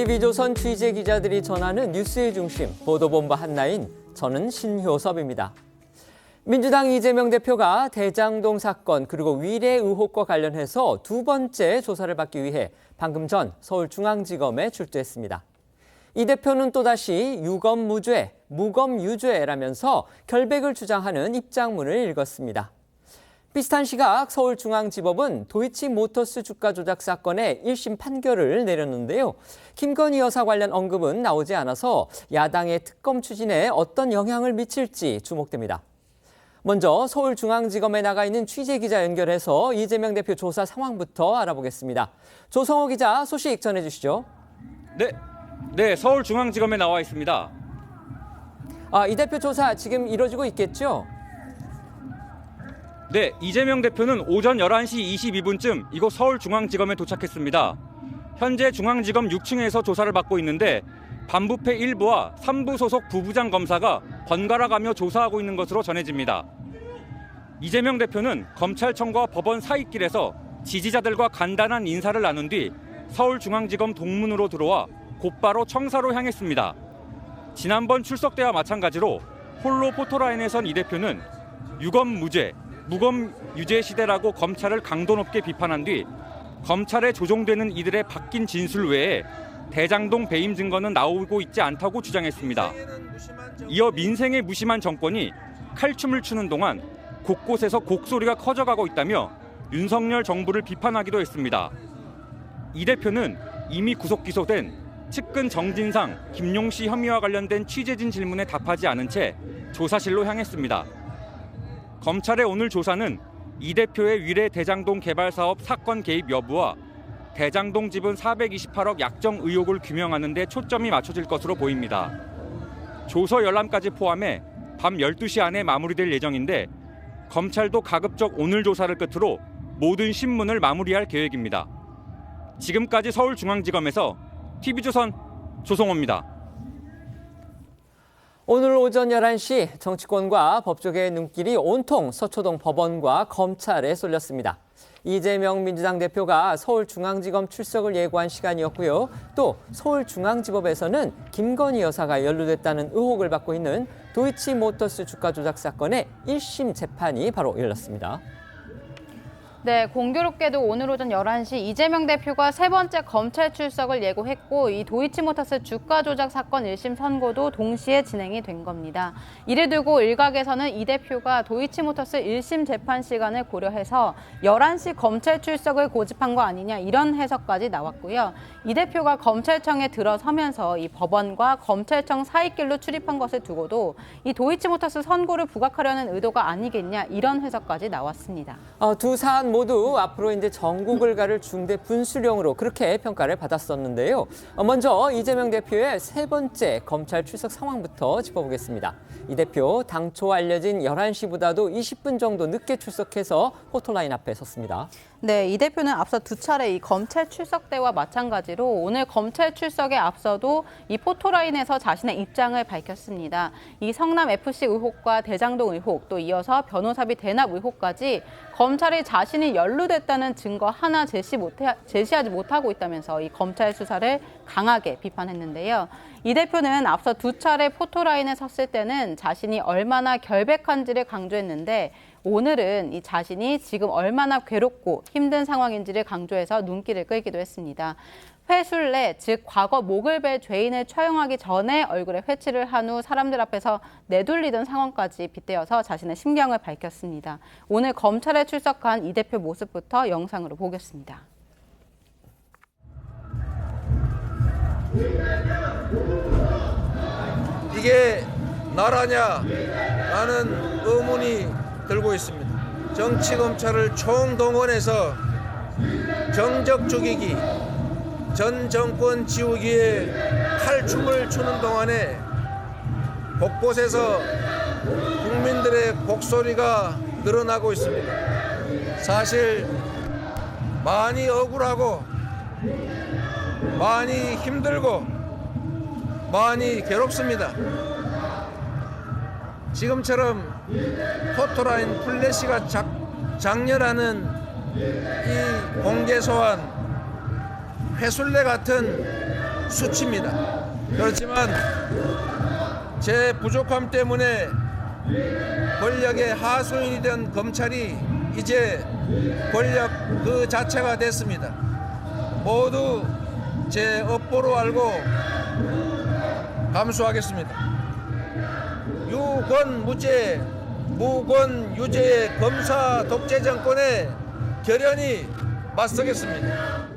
TV조선 취재 기자들이 전하는 뉴스의 중심, 보도본부 한나인 저는 신효섭입니다. 민주당 이재명 대표가 대장동 사건 그리고 위례 의혹과 관련해서 두 번째 조사를 받기 위해 방금 전 서울중앙지검에 출두했습니다. 이 대표는 또다시 유검무죄, 무검유죄라면서 결백을 주장하는 입장문을 읽었습니다. 비슷한 시각 서울중앙지법은 도이치모터스 주가 조작 사건의 1심 판결을 내렸는데요. 김건희 여사 관련 언급은 나오지 않아서 야당의 특검 추진에 어떤 영향을 미칠지 주목됩니다. 먼저 서울중앙지검에 나가 있는 취재기자 연결해서 이재명 대표 조사 상황부터 알아보겠습니다. 조성호 기자 소식 전해주시죠. 네, 서울중앙지검에 나와 있습니다. 이 대표 조사 지금 이루어지고 있겠죠? 네, 이재명 대표는 오전 11시 22분쯤 이곳 서울중앙지검에 도착했습니다. 현재 중앙지검 6층에서 조사를 받고 있는데 반부패 1부와 3부 소속 부부장 검사가 번갈아가며 조사하고 있는 것으로 전해집니다. 이재명 대표는 검찰청과 법원 사이길에서 지지자들과 간단한 인사를 나눈 뒤 서울중앙지검 동문으로 들어와 곧바로 청사로 향했습니다. 지난번 출석 때와 마찬가지로 홀로 포토라인에 선 이 대표는 유검무죄, 무검유죄 시대라고 검찰을 강도 높게 비판한 뒤 검찰에 조종되는 이들의 바뀐 진술 외에 대장동 배임 증거는 나오고 있지 않다고 주장했습니다. 이어 민생에 무심한 정권이 칼춤을 추는 동안 곳곳에서 곡소리가 커져가고 있다며 윤석열 정부를 비판하기도 했습니다. 이 대표는 이미 구속 기소된 측근 정진상, 김용씨 혐의와 관련된 취재진 질문에 답하지 않은 채 조사실로 향했습니다. 검찰의 오늘 조사는 이 대표의 위례 대장동 개발 사업 사건 개입 여부와 대장동 지분 428억 약정 의혹을 규명하는 데 초점이 맞춰질 것으로 보입니다. 조서 열람까지 포함해 밤 12시 안에 마무리될 예정인데 검찰도 가급적 오늘 조사를 끝으로 모든 신문을 마무리할 계획입니다. 지금까지 서울중앙지검에서 TV조선 조성호입니다. 오늘 오전 11시 정치권과 법조계의 눈길이 온통 서초동 법원과 검찰에 쏠렸습니다. 이재명 민주당 대표가 서울중앙지검 출석을 예고한 시간이었고요. 또 서울중앙지법에서는 김건희 여사가 연루됐다는 의혹을 받고 있는 도이치모터스 주가 조작 사건의 1심 재판이 바로 열렸습니다. 네, 공교롭게도 오늘 오전 11시 이재명 대표가 세 번째 검찰 출석을 예고했고 이 도이치모터스 주가 조작 사건 1심 선고도 동시에 진행이 된 겁니다. 이를 두고 일각에서는 이 대표가 도이치모터스 1심 재판 시간을 고려해서 11시 검찰 출석을 고집한 거 아니냐 이런 해석까지 나왔고요. 이 대표가 검찰청에 들어서면서 이 법원과 검찰청 사이길로 출입한 것을 두고도 이 도이치모터스 선고를 부각하려는 의도가 아니겠냐 이런 해석까지 나왔습니다. 두 사안 모두 앞으로 이제 전국을 가를 중대 분수령으로 그렇게 평가를 받았었는데요. 먼저 이재명 대표의 세 번째 검찰 출석 상황부터 짚어보겠습니다. 이 대표 당초 알려진 11시보다도 20분 정도 늦게 출석해서 포토라인 앞에 섰습니다. 네, 이 대표는 앞서 두 차례 이 검찰 출석 때와 마찬가지로 오늘 검찰 출석에 앞서도 이 포토라인에서 자신의 입장을 밝혔습니다. 이 성남FC 의혹과 대장동 의혹, 또 이어서 변호사비 대납 의혹까지 검찰이 자신이 연루됐다는 증거 하나 제시하지 못하고 있다면서 이 검찰 수사를 강하게 비판했는데요. 이 대표는 앞서 두 차례 포토라인에 섰을 때는 자신이 얼마나 결백한지를 강조했는데 오늘은 이 자신이 지금 얼마나 괴롭고 힘든 상황인지를 강조해서 눈길을 끌기도 했습니다. 회술례, 즉 과거 목을 벨 죄인을 처형하기 전에 얼굴에 회치를 한 후 사람들 앞에서 내돌리던 상황까지 빗대어서 자신의 심경을 밝혔습니다. 오늘 검찰에 출석한 이 대표 모습부터 영상으로 보겠습니다. 이게 나라냐? 라는 의문이 들고 있습니다. 정치 검찰을 총동원해서 정적 죽이기, 전 정권 지우기에 칼춤을 추는 동안에 곳곳에서 국민들의 곡소리가 늘어나고 있습니다. 사실 많이 억울하고 많이 힘들고 많이 괴롭습니다. 지금처럼 포토라인 플래시가 장렬하는 이 공개 소환, 회술례 같은 수치입니다. 그렇지만 제 부족함 때문에 권력의 하수인이 된 검찰이 이제 권력 그 자체가 됐습니다. 모두 제 업보로 알고 감수하겠습니다. 유권 무죄, 무권 유죄의 검사 독재 정권에 결연히 맞서겠습니다.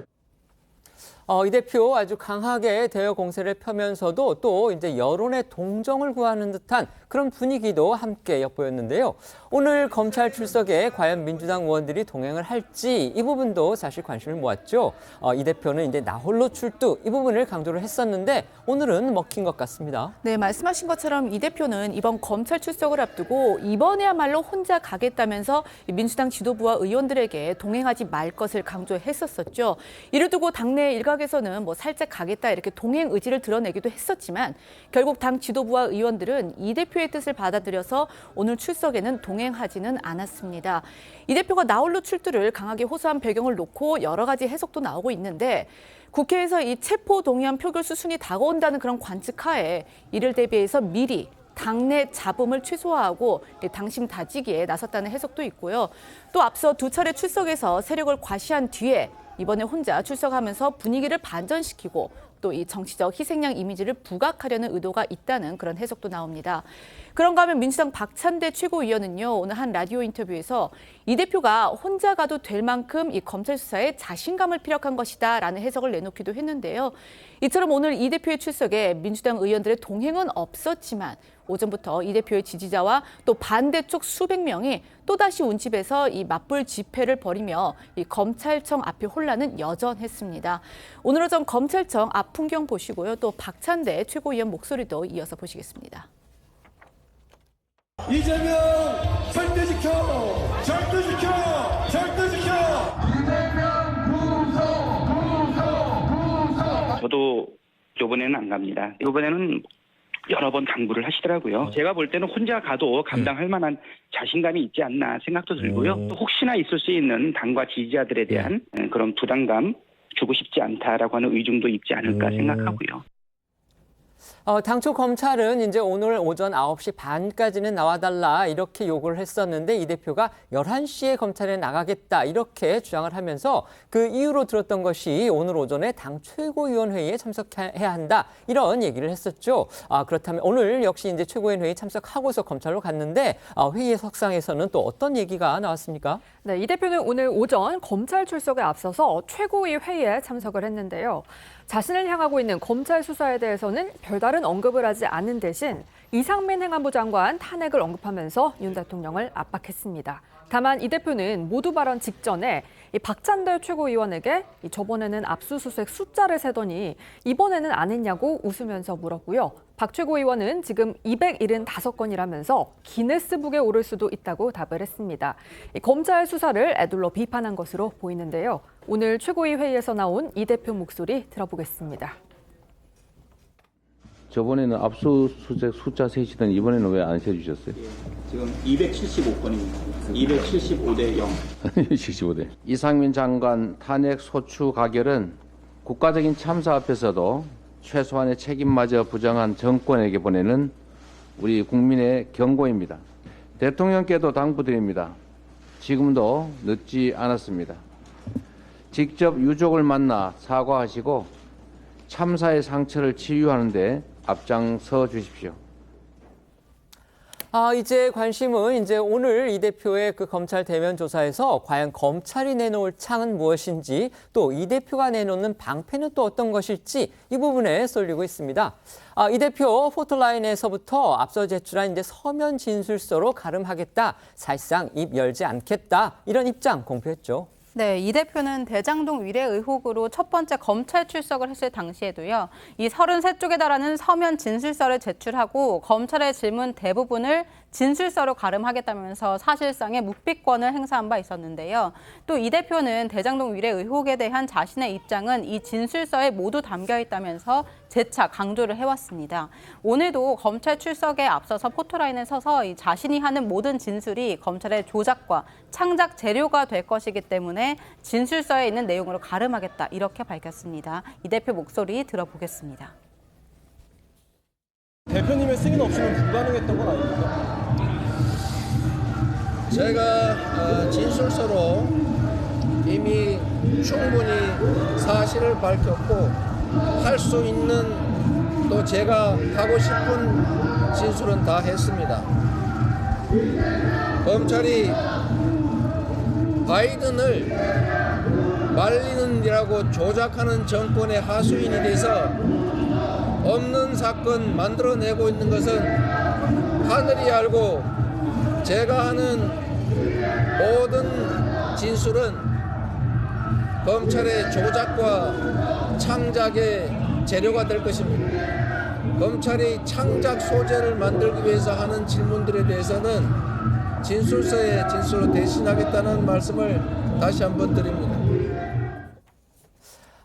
이 대표 아주 강하게 대여 공세를 펴면서도 또 이제 여론의 동정을 구하는 듯한 그런 분위기도 함께 엿보였는데요. 오늘 검찰 출석에 과연 민주당 의원들이 동행을 할지 이 부분도 사실 관심을 모았죠. 이 대표는 이제 나홀로 출두 이 부분을 강조를 했었는데 오늘은 먹힌 것 같습니다. 네, 말씀하신 것처럼 이 대표는 이번 검찰 출석을 앞두고 이번에야말로 혼자 가겠다면서 민주당 지도부와 의원들에게 동행하지 말 것을 강조했었었죠. 이를 두고 당내 일각에서는 살짝 가겠다 이렇게 동행 의지를 드러내기도 했었지만 결국 당 지도부와 의원들은 이 대표의 뜻을 받아들여서 오늘 출석에는 동행하지는 않았습니다. 이 대표가 나홀로 출두를 강하게 호소한 배경을 놓고 여러 가지 해석도 나오고 있는데 국회에서 이 체포 동의안 표결 수순이 다가온다는 그런 관측하에 이를 대비해서 미리 당내 잡음을 최소화하고 당심 다지기에 나섰다는 해석도 있고요. 또 앞서 두 차례 출석에서 세력을 과시한 뒤에 이번에 혼자 출석하면서 분위기를 반전시키고 또 이 정치적 희생양 이미지를 부각하려는 의도가 있다는 그런 해석도 나옵니다. 그런가 하면 민주당 박찬대 최고위원은요, 오늘 한 라디오 인터뷰에서 이 대표가 혼자 가도 될 만큼 이 검찰 수사에 자신감을 피력한 것이다라는 해석을 내놓기도 했는데요. 이처럼 오늘 이 대표의 출석에 민주당 의원들의 동행은 없었지만 오전부터 이 대표의 지지자와 또 반대쪽 수백 명이 또다시 운집에서 이 맞불 집회를 벌이며 이 검찰청 앞의 혼란은 여전했습니다. 오늘 오전 검찰청 앞 풍경 보시고요. 또 박찬대 최고위원 목소리도 이어서 보시겠습니다. 이재명 절대 지켜! 절대 지켜! 절대 지켜! 저도 이번에는 안 갑니다. 이번에는 여러 번 당부를 하시더라고요. 제가 볼 때는 혼자 가도 감당할 만한 자신감이 있지 않나 생각도 들고요. 또 혹시나 있을 수 있는 당과 지지자들에 대한 그런 부담감 주고 싶지 않다라고 하는 의중도 있지 않을까 생각하고요. 당초 검찰은 이제 오늘 오전 9시 반까지는 나와달라 이렇게 요구를 했었는데 이 대표가 11시에 검찰에 나가겠다 이렇게 주장을 하면서 그 이유로 들었던 것이 오늘 오전에 당 최고위원회의에 참석해야 한다 이런 얘기를 했었죠. 그렇다면 오늘 역시 이제 최고위원회의 참석하고서 검찰로 갔는데 회의 석상에서는 또 어떤 얘기가 나왔습니까? 네, 이 대표는 오늘 오전 검찰 출석에 앞서서 최고위 회의에 참석을 했는데요. 자신을 향하고 있는 검찰 수사에 대해서는 별다른 언급을 하지 않은 대신 이상민 행안부 장관 탄핵을 언급하면서 윤 대통령을 압박했습니다. 다만 이 대표는 모두 발언 직전에 이 박찬대 최고위원에게 저번에는 압수수색 숫자를 세더니 이번에는 안 했냐고 웃으면서 물었고요. 박 최고위원은 지금 275건이라면서 기네스북에 오를 수도 있다고 답을 했습니다. 이 검찰 수사를 애둘러 비판한 것으로 보이는데요. 오늘 최고위 회의에서 나온 이 대표 목소리 들어보겠습니다. 저번에는 압수수색 숫자 세시던 이번에는 왜 안 세주셨어요? 지금 275건입니다. 275대 0. 75대. 이상민 장관 탄핵 소추 가결은 국가적인 참사 앞에서도 최소한의 책임마저 부정한 정권에게 보내는 우리 국민의 경고입니다. 대통령께도 당부드립니다. 지금도 늦지 않았습니다. 직접 유족을 만나 사과하시고 참사의 상처를 치유하는 데 앞장서 주십시오. 이제 관심은 이제 오늘 이 대표의 그 검찰 대면 조사에서 과연 검찰이 내놓을 창은 무엇인지 또 이 대표가 내놓는 방패는 또 어떤 것일지 이 부분에 쏠리고 있습니다. 이 대표 포토라인에서부터 앞서 제출한 이제 서면 진술서로 가름하겠다, 사실상 입 열지 않겠다 이런 입장 공표했죠. 네, 이 대표는 대장동 위례 의혹으로 첫 번째 검찰 출석을 했을 당시에도요. 이 33쪽에 달하는 서면 진술서를 제출하고 검찰의 질문 대부분을 진술서로 가름하겠다면서 사실상의 묵비권을 행사한 바 있었는데요. 또 이 대표는 대장동 위례 의혹에 대한 자신의 입장은 이 진술서에 모두 담겨 있다면서 재차 강조를 해왔습니다. 오늘도 검찰 출석에 앞서서 포토라인에 서서 이 자신이 하는 모든 진술이 검찰의 조작과 창작 재료가 될 것이기 때문에 진술서에 있는 내용으로 가름하겠다 이렇게 밝혔습니다. 이 대표 목소리 들어보겠습니다. 대표님의 승인 없이는 불가능했던 건 아닙니까? 제가 진술서로 이미 충분히 사실을 밝혔고 할 수 있는 또 제가 하고 싶은 진술은 다 했습니다. 검찰이 바이든을 말리는이라고 조작하는 정권의 하수인이 돼서 없는 사건 만들어내고 있는 것은 하늘이 알고 제가 하는 모든 진술은 검찰의 조작과 창작의 재료가 될 것입니다. 검찰이 창작 소재를 만들기 위해서 하는 질문들에 대해서는 진술서에 진술로 대신하겠다는 말씀을 다시 한번 드립니다.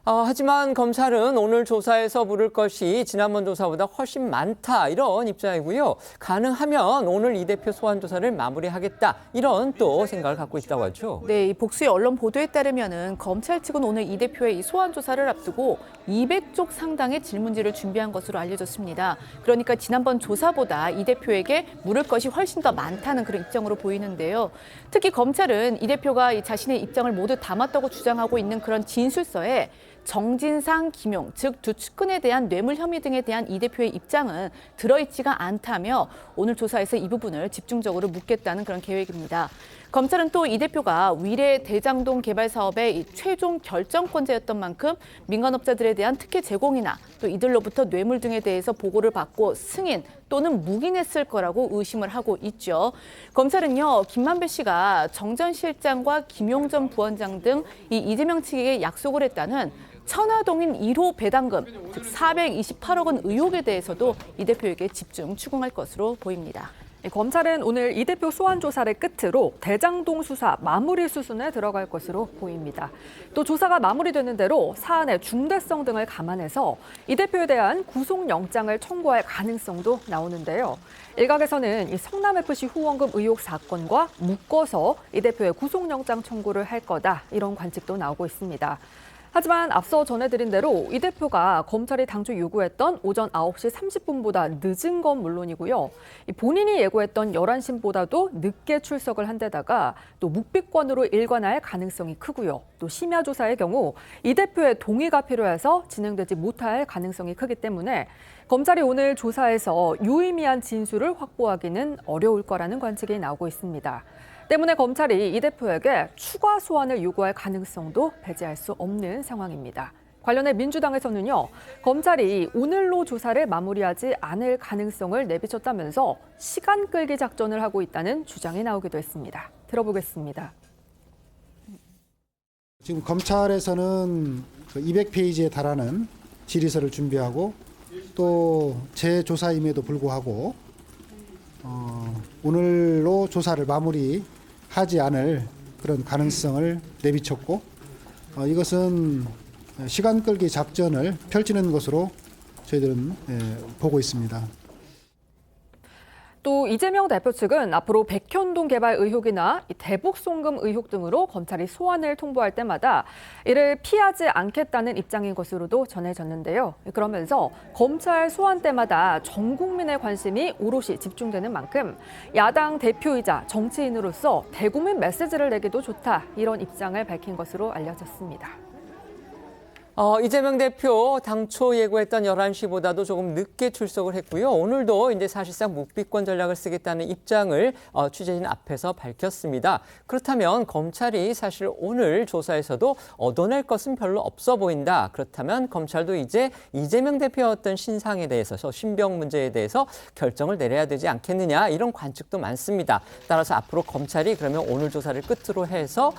하지만 검찰은 오늘 조사에서 물을 것이 지난번 조사보다 훨씬 많다 이런 입장이고요. 가능하면 오늘 이 대표 소환 조사를 마무리하겠다 이런 또 생각을 갖고 있다고 하죠. 네, 이 복수의 언론 보도에 따르면은 검찰 측은 오늘 이 대표의 이 소환 조사를 앞두고 200쪽 상당의 질문지를 준비한 것으로 알려졌습니다. 그러니까 지난번 조사보다 이 대표에게 물을 것이 훨씬 더 많다는 그런 입장으로 보이는데요. 특히 검찰은 이 대표가 이 자신의 입장을 모두 담았다고 주장하고 있는 그런 진술서에 정진상, 김용, 즉 두 측근에 대한 뇌물 혐의 등에 대한 이 대표의 입장은 들어있지가 않다며 오늘 조사에서 이 부분을 집중적으로 묻겠다는 그런 계획입니다. 검찰은 또 이 대표가 위례 대장동 개발 사업의 최종 결정권자였던 만큼 민간업자들에 대한 특혜 제공이나 또 이들로부터 뇌물 등에 대해서 보고를 받고 승인 또는 묵인했을 거라고 의심을 하고 있죠. 검찰은요, 김만배 씨가 정 전 실장과 김용 전 부원장 등 이 이재명 측에게 약속을 했다는 천화동인 1호 배당금, 즉 428억 원 의혹에 대해서도 이 대표에게 집중 추궁할 것으로 보입니다. 검찰은 오늘 이 대표 소환 조사를 끝으로 대장동 수사 마무리 수순에 들어갈 것으로 보입니다. 또 조사가 마무리되는 대로 사안의 중대성 등을 감안해서 이 대표에 대한 구속영장을 청구할 가능성도 나오는데요. 일각에서는 이 성남FC 후원금 의혹 사건과 묶어서 이 대표의 구속영장 청구를 할 거다 이런 관측도 나오고 있습니다. 하지만 앞서 전해드린 대로 이 대표가 검찰이 당초 요구했던 오전 9시 30분보다 늦은 건 물론이고요. 본인이 예고했던 11시보다도 늦게 출석을 한 데다가 또 묵비권으로 일관할 가능성이 크고요. 또 심야 조사의 경우 이 대표의 동의가 필요해서 진행되지 못할 가능성이 크기 때문에 검찰이 오늘 조사에서 유의미한 진술을 확보하기는 어려울 거라는 관측이 나오고 있습니다. 때문에 검찰이 이 대표에게 추가 소환을 요구할 가능성도 배제할 수 없는 상황입니다. 관련해 민주당에서는요, 검찰이 오늘로 조사를 마무리하지 않을 가능성을 내비쳤다면서 시간 끌기 작전을 하고 있다는 주장이 나오기도 했습니다. 들어보겠습니다. 지금 검찰에서는 200페이지에 달하는 질의서를 준비하고 또 재조사임에도 불구하고 오늘로 조사를 마무리하지 않을 그런 가능성을 내비쳤고 이것은 시간 끌기 작전을 펼치는 것으로 저희들은 보고 있습니다. 또 이재명 대표 측은 앞으로 백현동 개발 의혹이나 대북 송금 의혹 등으로 검찰이 소환을 통보할 때마다 이를 피하지 않겠다는 입장인 것으로도 전해졌는데요. 그러면서 검찰 소환 때마다 전 국민의 관심이 오롯이 집중되는 만큼 야당 대표이자 정치인으로서 대국민 메시지를 내기도 좋다 이런 입장을 밝힌 것으로 알려졌습니다. 이재명 대표 당초 예고했던 11시보다도 조금 늦게 출석을 했고요. 오늘도 이제 사실상 묵비권 전략을 쓰겠다는 입장을 취재진 앞에서 밝혔습니다. 그렇다면 검찰이 사실 오늘 조사에서도 얻어낼 것은 별로 없어 보인다. 그렇다면 검찰도 이제 이재명 대표의 어떤 신상에 대해서, 신병 문제에 대해서 결정을 내려야 되지 않겠느냐 이런 관측도 많습니다. 따라서 앞으로 검찰이 그러면 오늘 조사를 끝으로 해서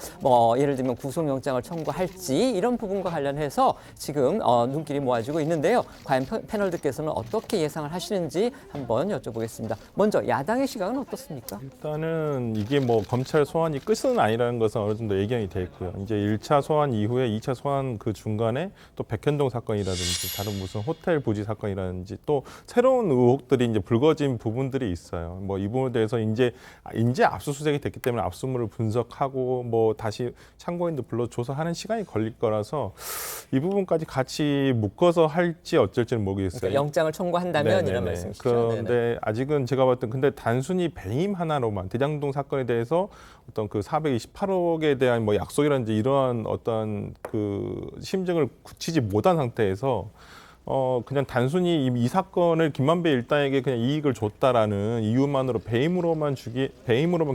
예를 들면 구속영장을 청구할지 이런 부분과 관련해서 관련해서 지금 눈길이 모아지고 있는데요. 과연 패널들께서는 어떻게 예상을 하시는지 한번 여쭤보겠습니다. 먼저 야당의 시각은 어떻습니까? 일단은 이게 뭐 검찰 소환이 끝은 아니라는 것은 어느 정도 예견이 돼 있고요. 이제 1차 소환 이후에 2차 소환 그 중간에 또 백현동 사건이라든지 다른 무슨 호텔 부지 사건이라든지 또 새로운 의혹들이 이제 불거진 부분들이 있어요. 뭐 이 부분에 대해서 이제 압수수색이 됐기 때문에 압수물을 분석하고 뭐 다시 참고인들 불러 조사하는 시간이 걸릴 거라서 이 부분까지 같이 묶어서 할지 어쩔지는 모르겠어요. 그러니까 영장을 청구한다면 이런 말씀이시죠? 그런데 네네. 아직은 제가 봤을 때 근데 단순히 배임 하나로만 대장동 사건에 대해서 어떤 그 428억에 대한 뭐 약속이라든지 이러한 어떤 그 심증을 굳히지 못한 상태에서 그냥 단순히 이 사건을 김만배 일당에게 그냥 이익을 줬다라는 이유만으로 배임으로만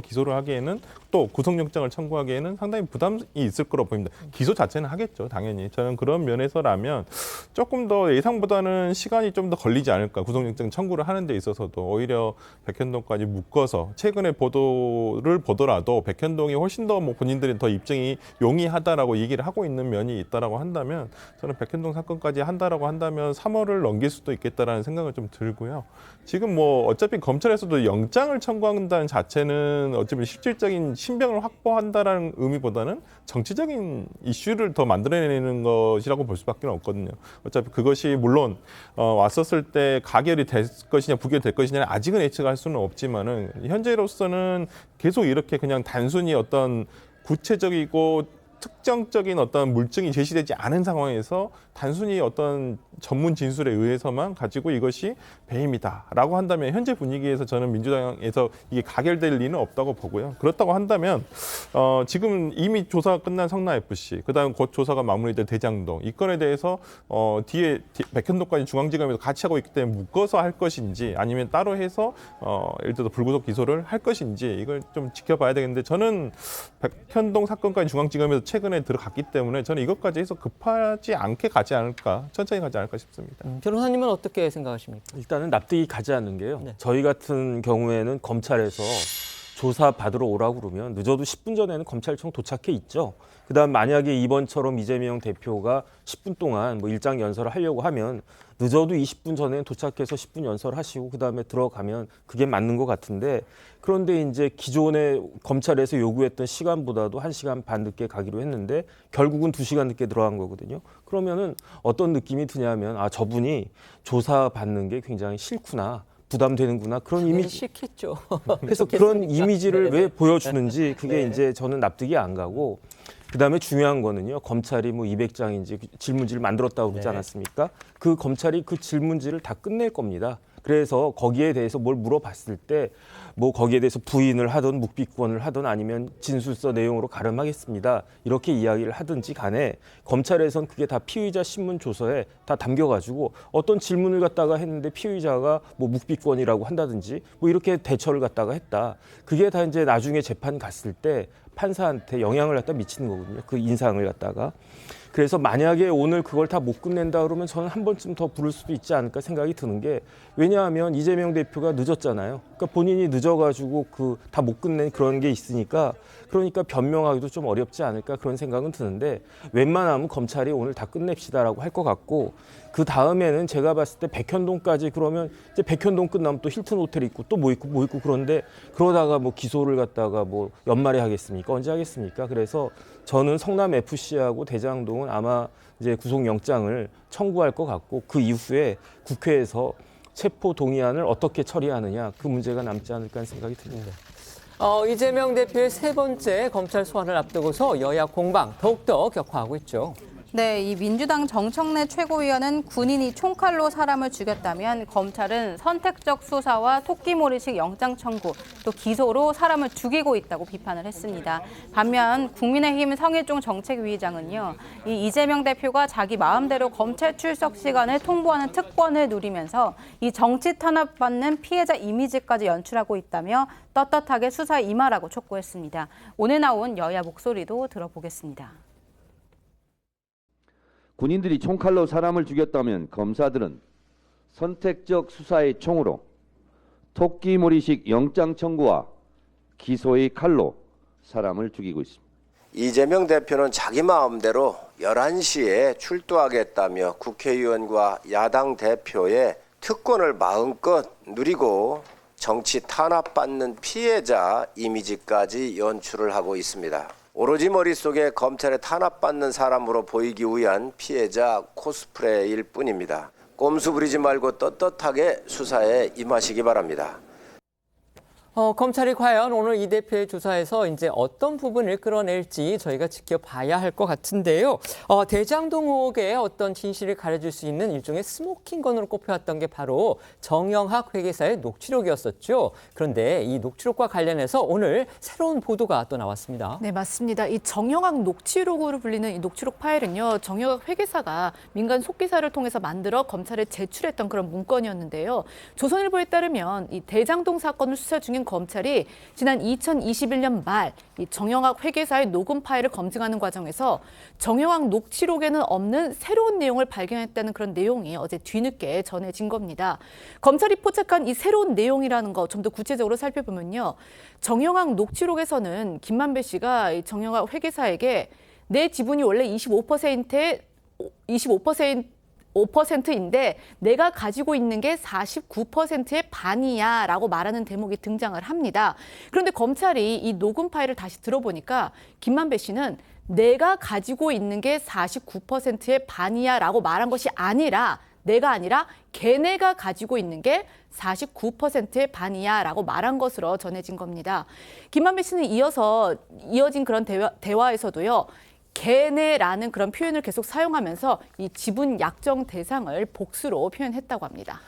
기소를 하기에는 또 구속영장을 청구하기에는 상당히 부담이 있을 거라고 보입니다. 기소 자체는 하겠죠, 당연히. 저는 그런 면에서라면 조금 더 예상보다는 시간이 좀 더 걸리지 않을까. 구속영장 청구를 하는 데 있어서도 오히려 백현동까지 묶어서 최근의 보도를 보더라도 백현동이 훨씬 더 뭐 본인들이 더 입증이 용이하다라고 얘기를 하고 있는 면이 있다라고 한다면 저는 백현동 사건까지 한다라고 한다면 3월을 넘길 수도 있겠다라는 생각을 좀 들고요. 지금 뭐 어차피 검찰에서도 영장을 청구한다는 자체는 어차피 실질적인 신병을 확보한다라는 의미보다는 정치적인 이슈를 더 만들어내는 것이라고 볼 수밖에 없거든요. 어차피 그것이 물론 왔었을 때 가결이 될 것이냐 부결이 될 것이냐 아직은 예측할 수는 없지만은 현재로서는 계속 이렇게 그냥 단순히 어떤 구체적이고 특정적인 어떤 물증이 제시되지 않은 상황에서 단순히 어떤 전문 진술에 의해서만 가지고 이것이 배임이다라고 한다면 현재 분위기에서 저는 민주당에서 이게 가결될 리는 없다고 보고요. 그렇다고 한다면 지금 이미 조사가 끝난 성남FC, 그다음 곧 조사가 마무리될 대장동 이 건에 대해서 뒤에 백현동까지 중앙지검에서 같이 하고 있기 때문에 묶어서 할 것인지 아니면 따로 해서 예를 들어서 불구속 기소를 할 것인지 이걸 좀 지켜봐야 되겠는데 저는 백현동 사건까지 중앙지검에서 최근에 들어갔기 때문에 저는 이것까지 해서 급하지 않게 가지 않을까, 천천히 가지 않을까 싶습니다. 변호사님은 어떻게 생각하십니까? 일단은 납득이 가지 않는 게요. 네. 저희 같은 경우에는 검찰에서 조사 받으러 오라고 그러면 늦어도 10분 전에는 검찰청 도착해 있죠. 그다음 만약에 이번처럼 이재명 대표가 10분 동안 뭐 일장 연설을 하려고 하면 늦어도 20분 전에 도착해서 10분 연설하시고 그다음에 들어가면 그게 맞는 것 같은데 그런데 이제 기존에 검찰에서 요구했던 시간보다도 1시간 반 늦게 가기로 했는데 결국은 2시간 늦게 들어간 거거든요. 그러면은 어떤 느낌이 드냐면 아 저분이 조사 받는 게 굉장히 싫구나. 부담되는구나 그런 이미지 싫겠죠. 그래서 그런 이미지를 왜 보여주는지 그게 이제 저는 납득이 안 가고 그다음에 중요한 거는요. 검찰이 뭐 200장인지 질문지를 만들었다고 그러지 않았습니까? 그 검찰이 그 질문지를 다 끝낼 겁니다. 그래서 거기에 대해서 뭘 물어봤을 때 뭐 거기에 대해서 부인을 하든 묵비권을 하든 아니면 진술서 내용으로 가름하겠습니다. 이렇게 이야기를 하든지 간에 검찰에선 그게 다 피의자 신문 조서에 다 담겨가지고 어떤 질문을 갖다가 했는데 피의자가 뭐 묵비권이라고 한다든지 뭐 이렇게 대처를 갖다가 했다. 그게 다 이제 나중에 재판 갔을 때 판사한테 영향을 갖다 미치는 거거든요. 그 인상을 갖다가. 그래서 만약에 오늘 그걸 다 못 끝낸다 그러면 저는 한 번쯤 더 부를 수도 있지 않을까 생각이 드는 게 왜냐하면 이재명 대표가 늦었잖아요. 그러니까 본인이 늦어가지고 그 다 못 끝낸 그런 게 있으니까 그러니까 변명하기도 좀 어렵지 않을까 그런 생각은 드는데 웬만하면 검찰이 오늘 다 끝냅시다라고 할 것 같고 그 다음에는 제가 봤을 때 백현동까지 그러면 이제 백현동 끝나면 또 힐튼 호텔 있고 또 뭐 있고 그런데 그러다가 뭐 기소를 갖다가 뭐 연말에 하겠습니까? 언제 하겠습니까? 그래서 저는 성남 FC하고 대장동은 아마 이제 구속영장을 청구할 것 같고 그 이후에 국회에서 체포 동의안을 어떻게 처리하느냐 그 문제가 남지 않을까 하는 생각이 듭니다. 이재명 대표의 세 번째 검찰 소환을 앞두고서 여야 공방 더욱더 격화하고 있죠. 네, 이 민주당 정청래 최고위원은 군인이 총칼로 사람을 죽였다면 검찰은 선택적 수사와 토끼몰이식 영장 청구, 또 기소로 사람을 죽이고 있다고 비판을 했습니다. 반면 국민의힘 성일종 정책위의장은요, 이 이재명 대표가 자기 마음대로 검찰 출석 시간을 통보하는 특권을 누리면서 이 정치 탄압받는 피해자 이미지까지 연출하고 있다며 떳떳하게 수사에 임하라고 촉구했습니다. 오늘 나온 여야 목소리도 들어보겠습니다. 군인들이 총칼로 사람을 죽였다면 검사들은 선택적 수사의 총으로 토끼몰이식 영장 청구와 기소의 칼로 사람을 죽이고 있습니다. 이재명 대표는 자기 마음대로 11시에 출두하겠다며 국회의원과 야당 대표의 특권을 마음껏 누리고 정치 탄압받는 피해자 이미지까지 연출을 하고 있습니다. 오로지 머릿속에 검찰에 탄압받는 사람으로 보이기 위한 피해자 코스프레일 뿐입니다. 꼼수 부리지 말고 떳떳하게 수사에 임하시기 바랍니다. 검찰이 과연 오늘 이 대표의 조사에서 이제 어떤 부분을 끌어낼지 저희가 지켜봐야 할 것 같은데요. 대장동 의혹의 어떤 진실을 가려줄 수 있는 일종의 스모킹건으로 꼽혀왔던 게 바로 정영학 회계사의 녹취록이었었죠. 그런데 이 녹취록과 관련해서 오늘 새로운 보도가 또 나왔습니다. 네, 맞습니다. 이 정영학 녹취록으로 불리는 이 녹취록 파일은요, 정영학 회계사가 민간 속기사를 통해서 만들어 검찰에 제출했던 그런 문건이었는데요. 조선일보에 따르면 이 대장동 사건을 수사 중인 검찰이 지난 2021년 말 이 정영학 회계사의 녹음 파일을 검증하는 과정에서 정영학 녹취록에는 없는 새로운 내용을 발견했다는 그런 내용이 어제 뒤늦게 전해진 겁니다. 검찰이 포착한 이 새로운 내용이라는 거 좀 더 구체적으로 살펴보면요. 정영학 녹취록에서는 김만배 씨가 이 정영학 회계사에게 내 지분이 원래 5%인데 내가 가지고 있는 게 49%의 반이야 라고 말하는 대목이 등장을 합니다. 그런데 검찰이 이 녹음 파일을 다시 들어보니까 김만배 씨는 내가 가지고 있는 게 49%의 반이야 라고 말한 것이 아니라 내가 아니라 걔네가 가지고 있는 게 49%의 반이야 라고 말한 것으로 전해진 겁니다. 김만배 씨는 이어진 그런 대화에서도요. 걔네라는 그런 표현을 계속 사용하면서 이 지분 약정 대상을 복수로 표현했다고 합니다.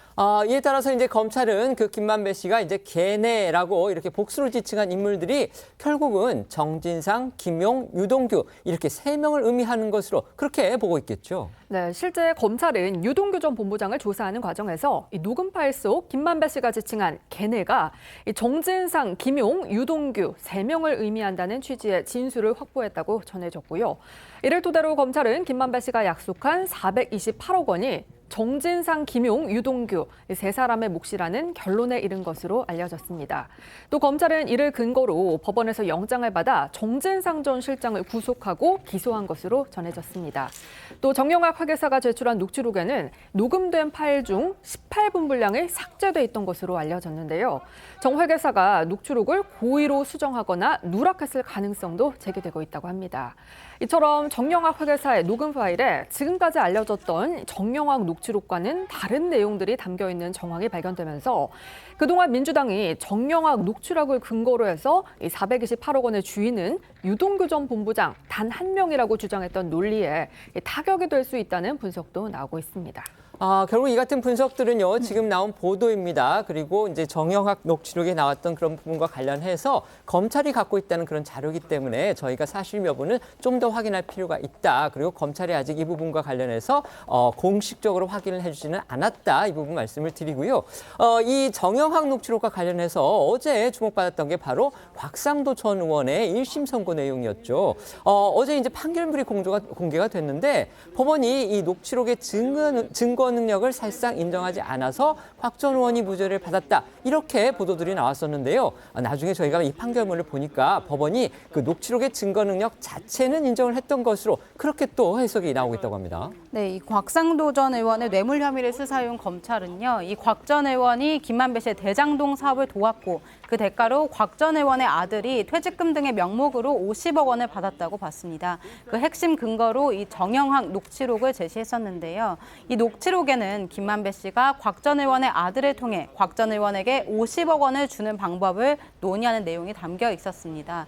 이에 따라서 이제 검찰은 그 김만배 씨가 이제 걔네라고 이렇게 복수로 지칭한 인물들이 결국은 정진상, 김용, 유동규 이렇게 3명을 의미하는 것으로 그렇게 보고 있겠죠. 네, 실제 검찰은 유동규 전 본부장을 조사하는 과정에서 이 녹음 파일 속 김만배 씨가 지칭한 걔네가 이 정진상, 김용, 유동규 3명을 의미한다는 취지의 진술을 확보했다고 전해졌고요. 이를 토대로 검찰은 김만배 씨가 약속한 428억 원이 정진상, 김용, 유동규 3사람의 몫이라는 결론에 이른 것으로 알려졌습니다. 또 검찰은 이를 근거로 법원에서 영장을 받아 정진상 전 실장을 구속하고 기소한 것으로 전해졌습니다. 또 정영학 회계사가 제출한 녹취록에는 녹음된 파일 중 18분 분량이 삭제돼 있던 것으로 알려졌는데요. 정 회계사가 녹취록을 고의로 수정하거나 누락했을 가능성도 제기되고 있다고 합니다. 이처럼 정영학 회계사의 녹음 파일에 지금까지 알려졌던 정영학 녹취록과는 다른 내용들이 담겨 있는 정황이 발견되면서 그동안 민주당이 정영학 녹취록을 근거로 해서 이 428억 원의 주인은 유동규 전 본부장 단 한 명이라고 주장했던 논리에 타격이 될 수 있다는 분석도 나오고 있습니다. 결국 이 같은 분석들은요, 지금 나온 보도입니다. 그리고 이제 정영학 녹취록에 나왔던 그런 부분과 관련해서 검찰이 갖고 있다는 그런 자료이기 때문에 저희가 사실 여부는 좀 더 확인할 필요가 있다. 그리고 검찰이 아직 이 부분과 관련해서 공식적으로 확인을 해주지는 않았다. 이 부분 말씀을 드리고요. 이 정영학 녹취록과 관련해서 어제 주목받았던 게 바로 곽상도 전 의원의 1심 선고 내용이었죠. 어제 이제 판결문이 공개가 됐는데 법원이 이 녹취록의 증거 능력을 사실상 인정하지 않아서 곽 전 의원이 무죄를 받았다. 이렇게 보도들이 나왔었는데요. 나중에 저희가 이 판결문을 보니까 법원이 그 녹취록의 증거 능력 자체는 인정을 했던 것으로 그렇게 또 해석이 나오고 있다고 합니다. 네, 이 곽상도 전 의원의 뇌물 혐의를 수사해온 검찰은요. 이 곽 전 의원이 김만배 씨의 대장동 사업을 도왔고 그 대가로 곽 전 의원의 아들이 퇴직금 등의 명목으로 50억 원을 받았다고 봤습니다. 그 핵심 근거로 이 정영학 녹취록을 제시했었는데요. 이 녹취록에는 김만배 씨가 곽 전 의원의 아들을 통해 곽 전 의원에게 50억 원을 주는 방법을 논의하는 내용이 담겨 있었습니다.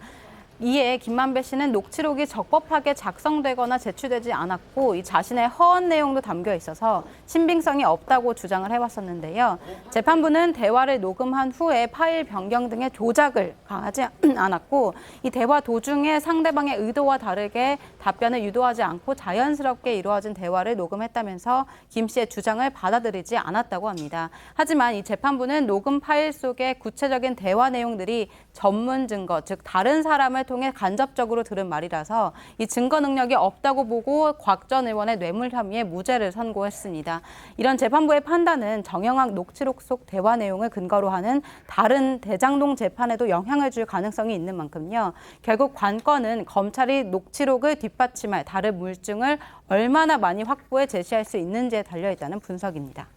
이에 김만배 씨는 녹취록이 적법하게 작성되거나 제출되지 않았고 이 자신의 허언 내용도 담겨 있어서 신빙성이 없다고 주장을 해왔었는데요. 재판부는 대화를 녹음한 후에 파일 변경 등의 조작을 가하지 않았고 이 대화 도중에 상대방의 의도와 다르게 답변을 유도하지 않고 자연스럽게 이루어진 대화를 녹음했다면서 김 씨의 주장을 받아들이지 않았다고 합니다. 하지만 이 재판부는 녹음 파일 속의 구체적인 대화 내용들이 전문 증거, 즉 다른 사람을 통해 간접적으로 들은 말이라서 이 증거 능력이 없다고 보고 곽 전 의원의 뇌물 혐의에 무죄를 선고했습니다. 이런 재판부의 판단은 정영학 녹취록 속 대화 내용을 근거로 하는 다른 대장동 재판에도 영향을 줄 가능성이 있는 만큼요. 결국 관건은 검찰이 녹취록을 뒷받침할 다른 물증을 얼마나 많이 확보해 제시할 수 있는지에 달려있다는 분석입니다.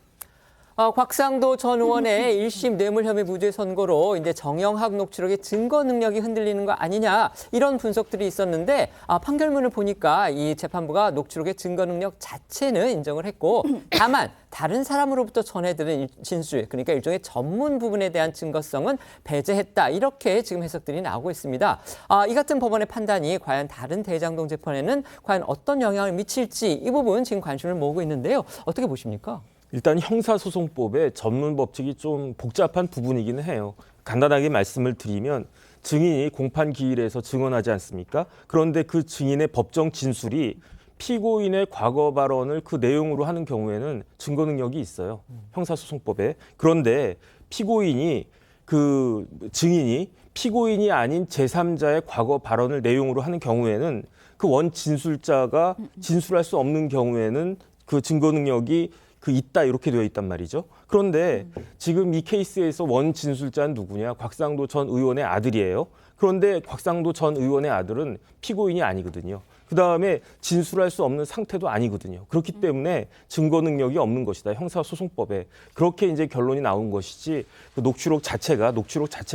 곽상도 전 의원의 1심 뇌물 혐의 무죄 선고로 이제 정영학 녹취록의 증거 능력이 흔들리는 거 아니냐 이런 분석들이 있었는데 판결문을 보니까 이 재판부가 녹취록의 증거 능력 자체는 인정을 했고 다만 다른 사람으로부터 전해들은 진술 그러니까 일종의 전문 부분에 대한 증거성은 배제했다 이렇게 지금 해석들이 나오고 있습니다. 이 같은 법원의 판단이 과연 다른 대장동 재판에는 과연 어떤 영향을 미칠지 이 부분 지금 관심을 모으고 있는데요. 어떻게 보십니까? 일단 형사소송법의 전문 법칙이 좀 복잡한 부분이기는 해요. 간단하게 말씀을 드리면 증인이 공판 기일에서 증언하지 않습니까? 그런데 그 증인의 법정 진술이 피고인의 과거 발언을 그 내용으로 하는 경우에는 증거 능력이 있어요. 형사소송법에. 그런데 피고인이 그 증인이 피고인이 아닌 제3자의 과거 발언을 내용으로 하는 경우에는 그 원 진술자가 진술할 수 없는 경우에는 그 증거 능력이 있다 이렇게 되어 있단 말이죠. 그런데 지금 이 케이스에서 원 진술자는 누구냐? 곽상도 전 의원의 아들이에요. 그런데 곽상도 전 의원의 아들은 피고인이 아니거든요. 그다음에 진술할 수 없는 상태도 아니거든요. 그렇기 때문에 증거 능력이 없는 것이다. 형사소송법에. 그렇게 이제 결론이 나온 것이지 그 녹취록 자체가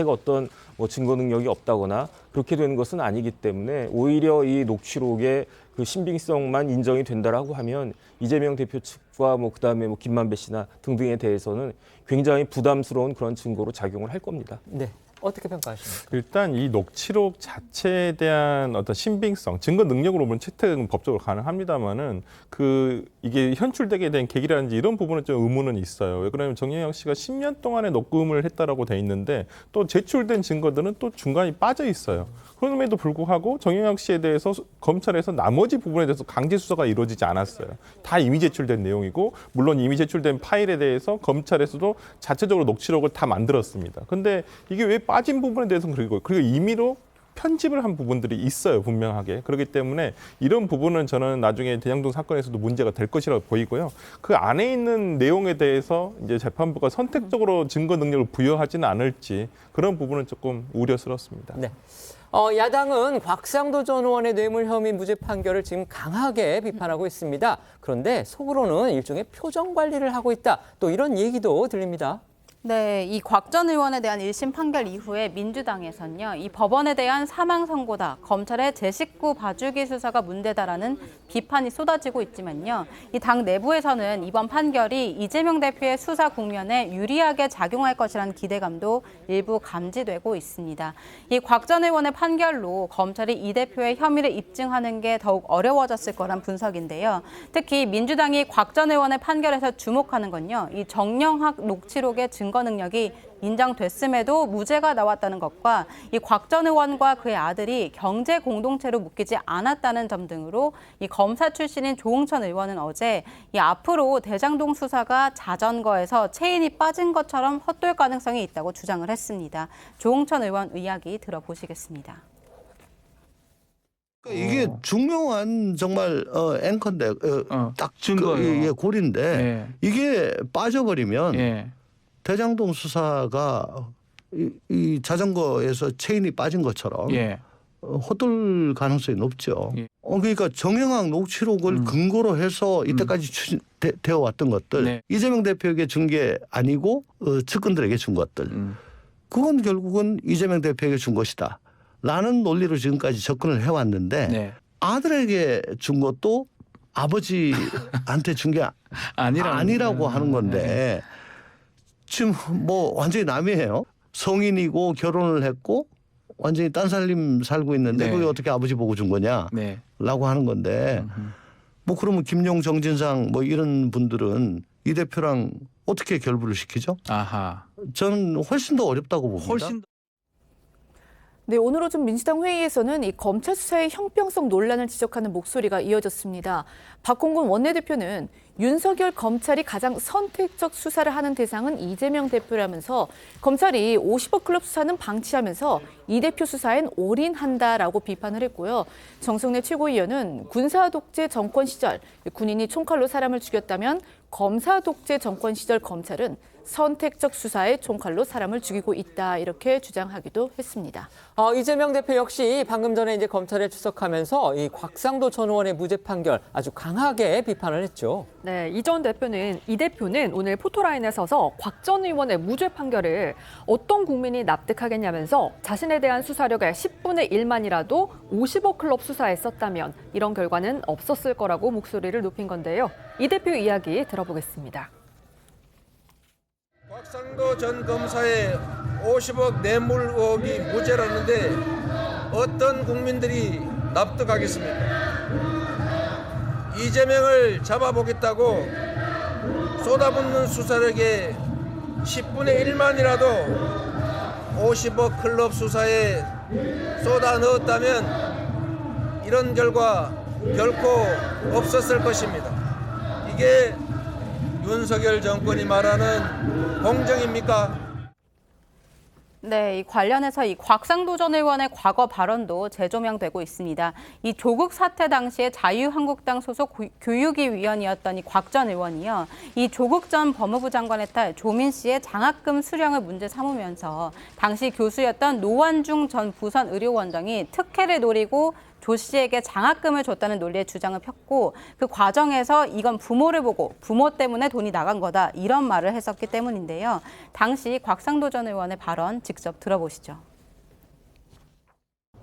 어떤 증거 능력이 없다거나 그렇게 되는 것은 아니기 때문에 오히려 이 녹취록의 그 신빙성만 인정이 된다라고 하면 이재명 대표 측과 그다음에 김만배 씨나 등등에 대해서는 굉장히 부담스러운 그런 증거로 작용을 할 겁니다. 네. 어떻게 평가하십니까? 일단 이 녹취록 자체에 대한 어떤 신빙성, 증거 능력으로 보면 채택은 법적으로 가능합니다만은 이게 현출되게 된 계기라든지 이런 부분은 좀 의문은 있어요. 왜 그러냐면 정영학 씨가 10년 동안에 녹음을 했다라고 돼 있는데 또 제출된 증거들은 또 중간에 빠져 있어요. 그럼에도 불구하고 정영학 씨에 대해서 검찰에서 나머지 부분에 대해서 강제 수사가 이루어지지 않았어요. 다 이미 제출된 내용이고 물론 이미 제출된 파일에 대해서 검찰에서도 자체적으로 녹취록을 다 만들었습니다. 근데 이게 왜 빠진 부분에 대해서는 그리고 임의로 편집을 한 부분들이 있어요, 분명하게. 그렇기 때문에 이런 부분은 저는 나중에 대장동 사건에서도 문제가 될 것이라고 보이고요. 그 안에 있는 내용에 대해서 이제 재판부가 선택적으로 증거 능력을 부여하지는 않을지 그런 부분은 조금 우려스럽습니다. 네. 야당은 곽상도 전 의원의 뇌물 혐의 무죄 판결을 지금 강하게 비판하고 있습니다. 그런데 속으로는 일종의 표정 관리를 하고 있다. 또 이런 얘기도 들립니다. 네, 이 곽 전 의원에 대한 1심 판결 이후에 민주당에서는요, 이 법원에 대한 사망 선고다, 검찰의 제 식구 봐주기 수사가 문제다라는 비판이 쏟아지고 있지만요, 이 당 내부에서는 이번 판결이 이재명 대표의 수사 국면에 유리하게 작용할 것이라는 기대감도 일부 감지되고 있습니다. 이 곽 전 의원의 판결로 검찰이 이 대표의 혐의를 입증하는 게 더욱 어려워졌을 거란 분석인데요. 특히 민주당이 곽 전 의원의 판결에서 주목하는 건요, 이 정영학 녹취록의 증거 능력이 인정됐음에도 무죄가 나왔다는 것과 이 곽 전 의원과 그의 아들이 경제 공동체로 묶이지 않았다는 점 등으로 이 검사 출신인 조응천 의원은 어제 이 앞으로 대장동 수사가 자전거에서 체인이 빠진 것처럼 헛돌 가능성이 있다고 주장을 했습니다. 조응천 의원 이야기 들어보시겠습니다. 이게 중요한 정말 앵커인데 딱 증거예요. 고리인데 이게 빠져버리면 대장동 수사가 이 자전거에서 체인이 빠진 것처럼 헛돌 가능성이 높죠. 그러니까 정영학 녹취록을 근거로 해서 이때까지 되어 왔던 것들, 이재명 대표에게 준 게 아니고 측근들에게 준 것들, 그건 결국은 이재명 대표에게 준 것이다 라는 논리로 지금까지 접근을 해왔는데 아들에게 준 것도 아버지한테 준 게 아니라고 하는 건데 지금 완전히 남이에요. 성인이고 결혼을 했고 완전히 딴 살림 살고 있는데 그게 어떻게 아버지 보고 준 거냐라고 하는 건데 그러면 김용, 정진상 이런 분들은 이 대표랑 어떻게 결부를 시키죠? 저는 훨씬 더 어렵다고 봅니다. 네, 오늘 오전 민주당 회의에서는 이 검찰 수사의 형평성 논란을 지적하는 목소리가 이어졌습니다. 박홍근 원내대표는 윤석열 검찰이 가장 선택적 수사를 하는 대상은 이재명 대표라면서 검찰이 50억 클럽 수사는 방치하면서 이 대표 수사엔 올인한다라고 비판을 했고요. 정성래 최고위원은 군사 독재 정권 시절 군인이 총칼로 사람을 죽였다면 검사 독재 정권 시절 검찰은 선택적 수사에 총칼로 사람을 죽이고 있다 이렇게 주장하기도 했습니다. 이재명 대표 역시 방금 전에 이제 검찰에 출석하면서 이 곽상도 전 의원의 무죄 판결 아주 강하게 비판을 했죠. 네, 이 대표는 오늘 포토라인에 서서 곽 전 의원의 무죄 판결을 어떤 국민이 납득하겠냐면서 자신에 대한 수사력의 10분의 1만이라도 50억 클럽 수사에 썼다면 이런 결과는 없었을 거라고 목소리를 높인 건데요. 이 대표 이야기 들어보겠습니다. 곽상도 전 검사의 50억 뇌물 의혹이 무죄라는데 어떤 국민들이 납득하겠습니까? 이재명을 잡아보겠다고 쏟아붓는 수사력의 10분의 1만이라도 50억 클럽 수사에 쏟아 넣었다면 이런 결과 결코 없었을 것입니다. 이게 윤석열 정권이 말하는 공정입니까? 네, 이 관련해서 이 곽상도 전 의원의 과거 발언도 재조명되고 있습니다. 이 조국 사태 당시에 자유한국당 소속 교육위 위원이었던 이 곽 전 의원이요. 이 조국 전 법무부 장관의 딸 조민 씨의 장학금 수령을 문제 삼으면서 당시 교수였던 노환중 전 부산 의료원장이 특혜를 노리고 조 씨에게 장학금을 줬다는 논리의 주장을 폈고 그 과정에서 이건 부모를 보고 부모 때문에 돈이 나간 거다 이런 말을 했었기 때문인데요. 당시 곽상도 전 의원의 발언 직접 들어보시죠.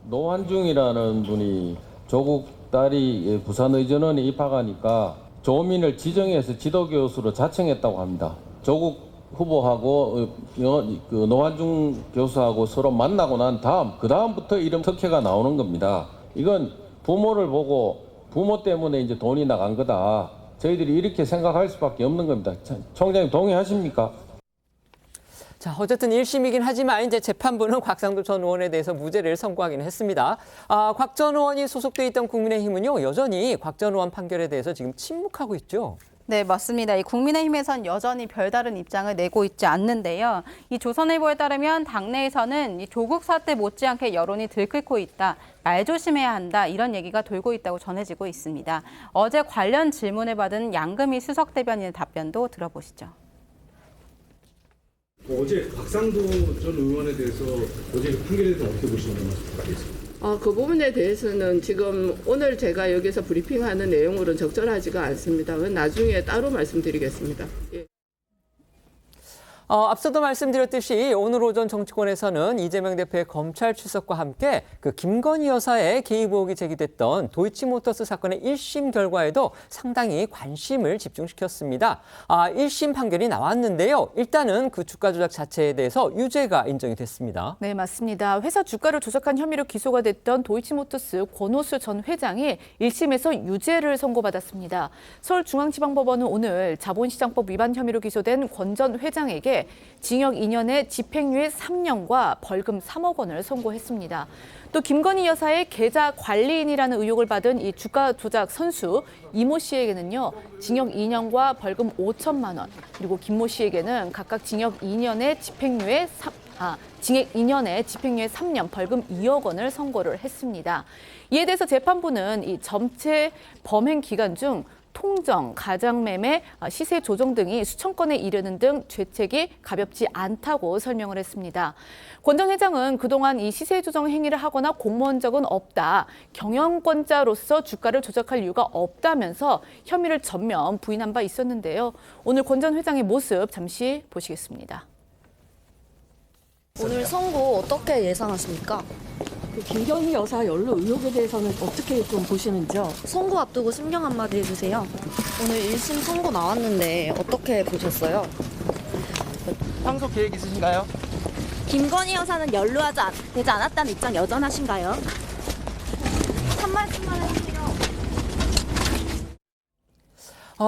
노환중이라는 분이 조국 딸이 부산의전원에 입학하니까 조민을 지정해서 지도교수로 자청했다고 합니다. 조국 후보하고 노환중 교수하고 서로 만나고 난 그 다음부터 이런 특혜가 나오는 겁니다. 이건 부모를 보고 부모 때문에 이제 돈이 나간 거다. 저희들이 이렇게 생각할 수밖에 없는 겁니다. 총장님 동의하십니까? 자, 어쨌든 1심이긴 하지만 이제 재판부는 곽상도 전 의원에 대해서 무죄를 선고하긴 했습니다. 곽 전 의원이 소속돼 있던 국민의힘은요, 여전히 곽 전 의원 판결에 대해서 지금 침묵하고 있죠. 네, 맞습니다. 이 국민의힘에선 여전히 별다른 입장을 내고 있지 않는데요. 이 조선일보에 따르면 당내에서는 이 조국 사태 못지않게 여론이 들끓고 있다. 말 조심해야 한다. 이런 얘기가 돌고 있다고 전해지고 있습니다. 어제 관련 질문을 받은 양금희 수석 대변인의 답변도 들어보시죠. 어제 곽상도 전 의원에 대해서 어제 판결에 대해서 어떻게 보시는 말씀 부탁드리겠습니다. 그 부분에 대해서는 지금 오늘 제가 여기서 브리핑하는 내용으로는 적절하지가 않습니다. 나중에 따로 말씀드리겠습니다. 예. 앞서도 말씀드렸듯이 오늘 오전 정치권에서는 이재명 대표의 검찰 출석과 함께 그 김건희 여사의 개입 의혹이 제기됐던 도이치모터스 사건의 1심 결과에도 상당히 관심을 집중시켰습니다. 1심 판결이 나왔는데요. 일단은 그 주가 조작 자체에 대해서 유죄가 인정이 됐습니다. 네, 맞습니다. 회사 주가를 조작한 혐의로 기소가 됐던 도이치모터스 권오수 전 회장이 1심에서 유죄를 선고받았습니다. 서울중앙지방법원은 오늘 자본시장법 위반 혐의로 기소된 권 전 회장에게 징역 2년에 집행유예 3년과 벌금 3억 원을 선고했습니다. 또 김건희 여사의 계좌 관리인이라는 의혹을 받은 이 주가 조작 선수 이모 씨에게는요, 징역 2년과 벌금 5천만 원, 그리고 김모 씨에게는 각각 징역 2년에 집행유예 3년, 벌금 2억 원을 선고를 했습니다. 이에 대해서 재판부는 이 전체 범행 기간 중 통정, 가장매매, 시세 조정 등이 수천 건에 이르는 등 죄책이 가볍지 않다고 설명을 했습니다. 권 전 회장은 그동안 이 시세 조정 행위를 하거나 공모한 적은 없다. 경영권자로서 주가를 조작할 이유가 없다면서 혐의를 전면 부인한 바 있었는데요. 오늘 권 전 회장의 모습 잠시 보시겠습니다. 오늘 선고 어떻게 예상하십니까? 김건희 여사 연루 의혹에 대해서는 어떻게 좀 보시는지요? 선고 앞두고 심경 한마디 해주세요. 오늘 1심 선고 나왔는데 어떻게 보셨어요? 항소 계획 있으신가요? 김건희 여사는 되지 않았다는 입장 여전하신가요? 한 말씀만 해주세요.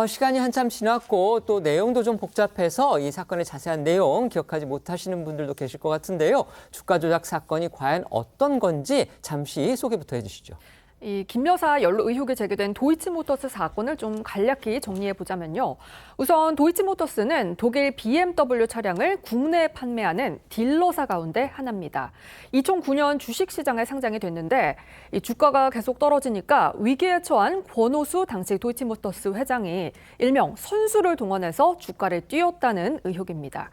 시간이 한참 지났고 또 내용도 좀 복잡해서 이 사건의 자세한 내용 기억하지 못하시는 분들도 계실 것 같은데요. 주가 조작 사건이 과연 어떤 건지 잠시 소개부터 해주시죠. 이 김 여사 연루 의혹이 제기된 도이치모터스 사건을 좀 간략히 정리해 보자면요. 우선 도이치모터스는 독일 BMW 차량을 국내에 판매하는 딜러사 가운데 하나입니다. 2009년 주식시장에 상장이 됐는데 이 주가가 계속 떨어지니까 위기에 처한 권오수 당시 도이치모터스 회장이 일명 선수를 동원해서 주가를 띄웠다는 의혹입니다.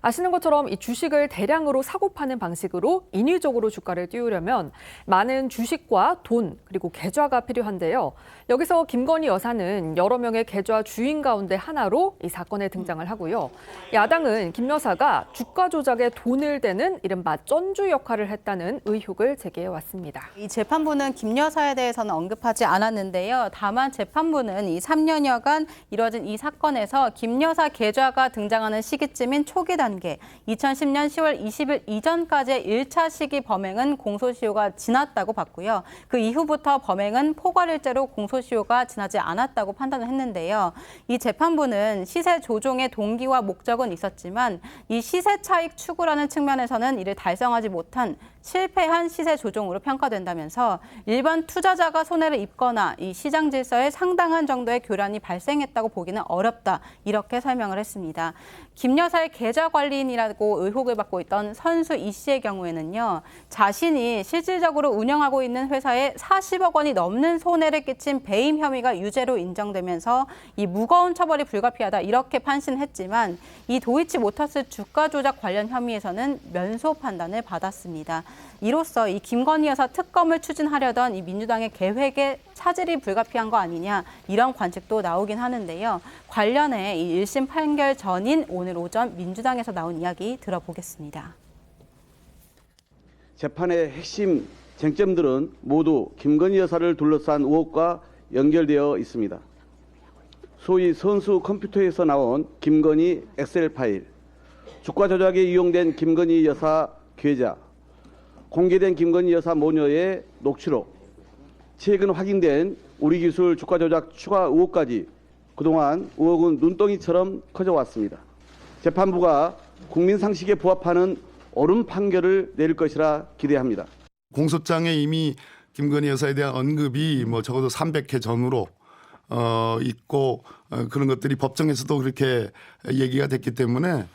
아시는 것처럼 이 주식을 대량으로 사고 파는 방식으로 인위적으로 주가를 띄우려면 많은 주식과 돈 그리고 계좌가 필요한데요. 여기서 김건희 여사는 여러 명의 계좌 주인 가운데 하나로 이 사건에 등장을 하고요. 야당은 김 여사가 주가 조작에 돈을 대는 이른바 쩐주 역할을 했다는 의혹을 제기해 왔습니다. 이 재판부는 김 여사에 대해서는 언급하지 않았는데요. 다만 재판부는 이 3년여간 이뤄진 이 사건에서 김 여사 계좌가 등장하는 시기쯤인 초기 단계 2010년 10월 20일 이전까지의 1차 시기 범행은 공소시효가 지났다고 봤고요. 그 이후부터 범행은 포괄일죄로 공소시효가 지나지 않았다고 판단을 했는데요. 이 재판부는 시세 조종의 동기와 목적은 있었지만 이 시세 차익 추구라는 측면에서는 이를 달성하지 못한 실패한 시세 조종으로 평가된다면서 일반 투자자가 손해를 입거나 이 시장 질서에 상당한 정도의 교란이 발생했다고 보기는 어렵다. 이렇게 설명을 했습니다. 김 여사의 계좌 관리인이라고 의혹을 받고 있던 선수 이 씨의 경우에는요. 자신이 실질적으로 운영하고 있는 회사에 40억 원이 넘는 손해를 끼친 배임 혐의가 유죄로 인정되면서 이 무거운 처벌이 불가피하다 이렇게 판신했지만 이 도이치모터스 주가 조작 관련 혐의에서는 면소 판단을 받았습니다. 이로써 이 김건희 여사 특검을 추진하려던 이 민주당의 계획에 차질이 불가피한 거 아니냐 이런 관측도 나오긴 하는데요. 관련해 이 1심 판결 전인 오늘 오전 민주당에서 나온 이야기 들어보겠습니다. 재판의 핵심 쟁점들은 모두 김건희 여사를 둘러싼 의혹과 연결되어 있습니다. 소위 선수 컴퓨터에서 나온 김건희 엑셀 파일, 주가 조작에 이용된 김건희 여사 계좌, 공개된 김건희 여사 모녀의 녹취록, 최근 확인된 우리 기술 주가 조작 추가 의혹까지 그동안 의혹은 눈덩이처럼 커져왔습니다. 재판부가 국민 상식에 부합하는 옳은 판결을 내릴 것이라 기대합니다. 공소장에 이미 김건희 여사에 대한 언급이 적어도 300회 전후로 있고 그런 것들이 법정에서도 그렇게 얘기가 됐기 때문에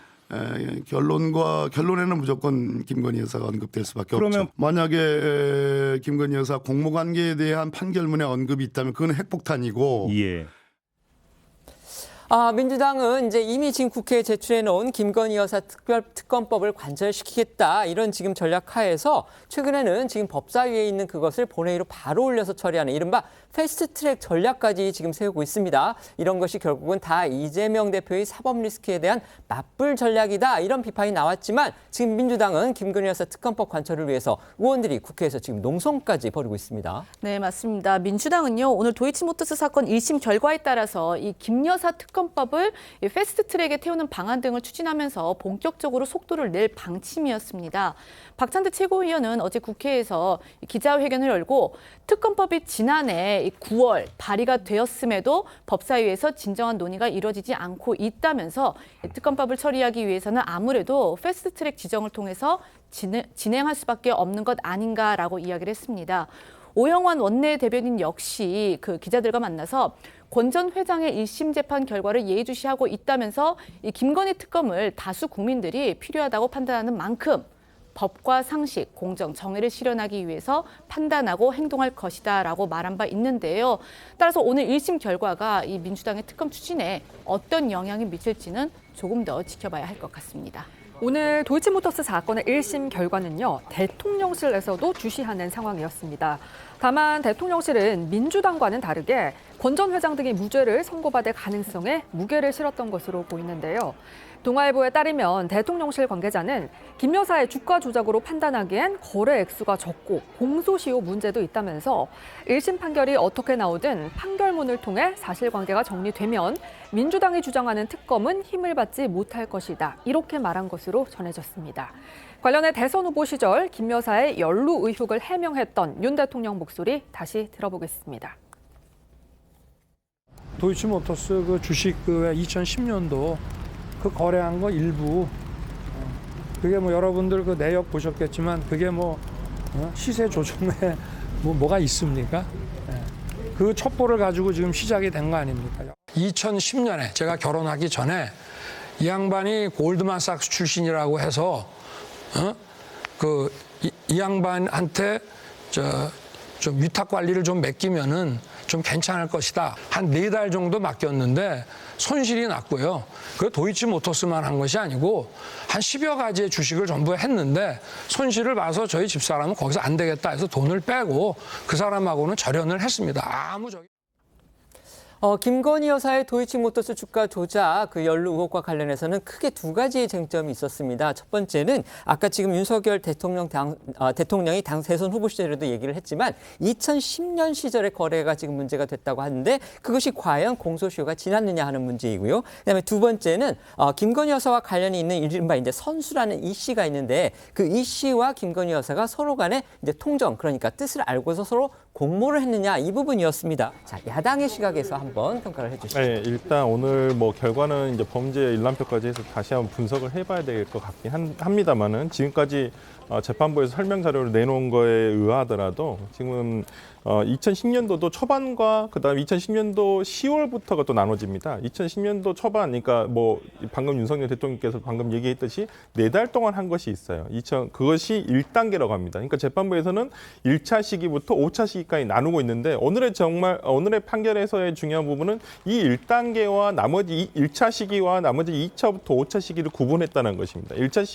결론에는 무조건 김건희 여사가 언급될 수밖에 없죠. 만약에 김건희 여사 공모관계에 대한 판결문에 언급이 있다면 그건 핵폭탄이고. 예. 민주당은 이제 이미 지금 국회에 제출해 놓은 김건희 여사 특별특검법을 관철시키겠다 이런 지금 전략하에서 최근에는 지금 법사위에 있는 그것을 본회의로 바로 올려서 처리하는 이른바 패스트트랙 전략까지 지금 세우고 있습니다. 이런 것이 결국은 다 이재명 대표의 사법 리스크에 대한 맞불 전략이다 이런 비판이 나왔지만 지금 민주당은 김건희 여사 특검법 관철을 위해서 의원들이 국회에서 지금 농성까지 벌이고 있습니다. 네, 맞습니다. 민주당은요 오늘 도이치모터스 사건 1심 결과에 따라서 이 김 여사 특검법을 패스트트랙에 태우는 방안 등을 추진하면서 본격적으로 속도를 낼 방침이었습니다. 박찬대 최고위원은 어제 국회에서 기자회견을 열고 특검법이 지난해 9월 발의가 되었음에도 법사위에서 진정한 논의가 이루어지지 않고 있다면서 특검법을 처리하기 위해서는 아무래도 패스트트랙 지정을 통해서 진행할 수밖에 없는 것 아닌가라고 이야기를 했습니다. 오영환 원내대변인 역시 그 기자들과 만나서 권 전 회장의 1심 재판 결과를 예의주시하고 있다면서 이 김건희 특검을 다수 국민들이 필요하다고 판단하는 만큼 법과 상식, 공정, 정의를 실현하기 위해서 판단하고 행동할 것이다라고 말한 바 있는데요. 따라서 오늘 1심 결과가 이 민주당의 특검 추진에 어떤 영향이 미칠지는 조금 더 지켜봐야 할 것 같습니다. 오늘 도이치모터스 사건의 1심 결과는요. 대통령실에서도 주시하는 상황이었습니다. 다만 대통령실은 민주당과는 다르게 권 전 회장 등이 무죄를 선고받을 가능성에 무게를 실었던 것으로 보이는데요. 동아일보에 따르면 대통령실 관계자는 김 여사의 주가 조작으로 판단하기엔 거래 액수가 적고 공소시효 문제도 있다면서 1심 판결이 어떻게 나오든 판결문을 통해 사실관계가 정리되면 민주당이 주장하는 특검은 힘을 받지 못할 것이다. 이렇게 말한 것으로 전해졌습니다. 관련해 대선 후보 시절 김 여사의 연루 의혹을 해명했던 윤 대통령 목소리 다시 들어보겠습니다. 도이치모터스 그 주식 그 2010년도 그 거래한 거 일부 그게 뭐 여러분들 그 내역 보셨겠지만 그게 뭐 시세 조정에 뭐가 있습니까? 그 첩보를 가지고 지금 시작이 된 거 아닙니까? 2010년에 제가 결혼하기 전에 이 양반이 골드만삭스 출신이라고 해서 이 양반한테 좀 위탁 관리를 좀 맡기면은 좀 괜찮을 것이다. 한 4달 정도 맡겼는데 손실이 났고요. 그 도이치모터스만 한 것이 아니고 한 10여 가지의 주식을 전부 했는데 손실을 봐서 저희 집사람은 거기서 안 되겠다 해서 돈을 빼고 그 사람하고는 절연을 했습니다. 김건희 여사의 도이치모터스 주가 조작 그 연루 의혹과 관련해서는 크게 2가지의 쟁점이 있었습니다. 첫 번째는 아까 지금 윤석열 대통령이 당 대선 후보 시절에도 얘기를 했지만 2010년 시절의 거래가 지금 문제가 됐다고 하는데 그것이 과연 공소시효가 지났느냐 하는 문제이고요. 그다음에 두 번째는 김건희 여사와 관련이 있는 이른바 이제 선수라는 이 씨가 있는데 그 이 씨와 김건희 여사가 서로 간에 이제 통정 그러니까 뜻을 알고서 서로 공모를 했느냐 이 부분이었습니다. 자, 야당의 시각에서 한번 평가를 해주시죠. 네, 일단 오늘 뭐 결과는 이제 범죄 일람표까지 해서 다시 한번 분석을 해봐야 될 것 같긴 합니다만은 지금까지 재판부에서 설명 자료를 내놓은 거에 의하더라도 지금 2010년도도 초반과 그다음에 2010년도 10월부터가 또 나눠집니다. 2010년도 초반, 그러니까 뭐 방금 윤석열 대통령께서 방금 얘기했듯이 4달 동안 한 것이 있어요. 그것이 1단계라고 합니다. 그러니까 재판부에서는 1차 시기부터 5차 시기까지 나누고 있는데 오늘의 판결에서의 중요한 부분은 이 1단계와 나머지 1차 시기와 나머지 2차부터 5차 시기를 구분했다는 것입니다. 1차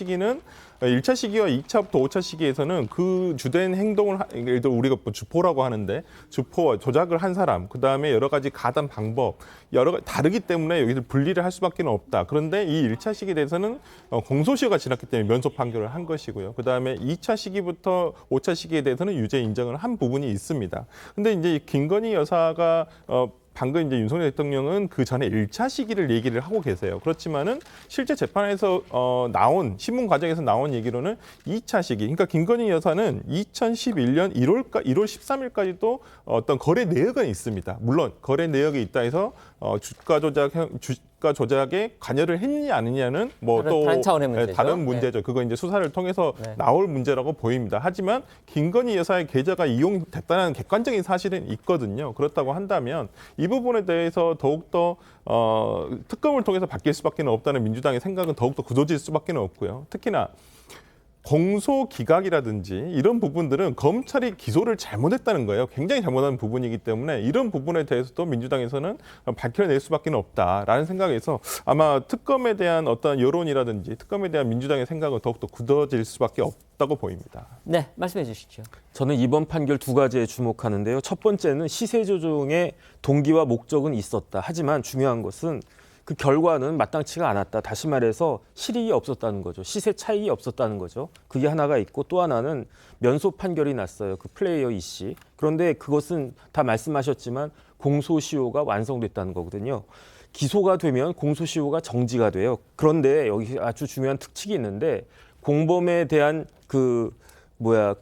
시기와 2차부터 5차 시기에서는 그 주된 행동을 예를 들어 우리가 뭐 주포라고 하는데 주포와 조작을 한 사람, 그다음에 여러 가지 가담 방법 다르기 때문에 여기서 분리를 할 수밖에 없다. 그런데 이 1차 시기에 대해서는 공소시효가 지났기 때문에 면소 판결을 한 것이고요. 그다음에 2차 시기부터 5차 시기에 대해서는 유죄 인정을 한 부분이 있습니다. 근데 이제 김건희 여사가 방금 이제 윤석열 대통령은 그 전에 1차 시기를 얘기를 하고 계세요. 그렇지만은 실제 재판에서 나온 신문 과정에서 나온 얘기로는 2차 시기. 그러니까 김건희 여사는 2011년 1월 13일까지도 어떤 거래 내역은 있습니다. 물론 거래 내역이 있다 해서 주가 조작에 관여를 했느냐 아니냐는 뭐 또 다른 차원의 문제죠. 다른 문제죠. 그거 이제 수사를 통해서 나올 문제라고 보입니다. 하지만 김건희 여사의 계좌가 이용됐다는 객관적인 사실은 있거든요. 그렇다고 한다면 이 부분에 대해서 더욱더 특검을 통해서 바뀔 수밖에 없다는 민주당의 생각은 더욱더 굳어질 수밖에 없고요. 특히나 공소 기각이라든지 이런 부분들은 검찰이 기소를 잘못했다는 거예요. 굉장히 잘못한 부분이기 때문에 이런 부분에 대해서도 민주당에서는 밝혀낼 수밖에 없다라는 생각에서 아마 특검에 대한 어떤 여론이라든지 특검에 대한 민주당의 생각은 더욱더 굳어질 수밖에 없다고 보입니다. 네, 말씀해 주시죠. 저는 이번 판결 2가지에 주목하는데요. 첫 번째는 시세 조정의 동기와 목적은 있었다. 하지만 중요한 것은 그 결과는 마땅치가 않았다. 다시 말해서 실익이 없었다는 거죠. 시세 차익이 없었다는 거죠. 그게 하나가 있고 또 하나는 면소 판결이 났어요. 그 플레이어 이 씨. 그런데 그것은 다 말씀하셨지만 공소시효가 완성됐다는 거거든요. 기소가 되면 공소시효가 정지가 돼요. 그런데 여기 아주 중요한 특칙이 있는데 공범에 대한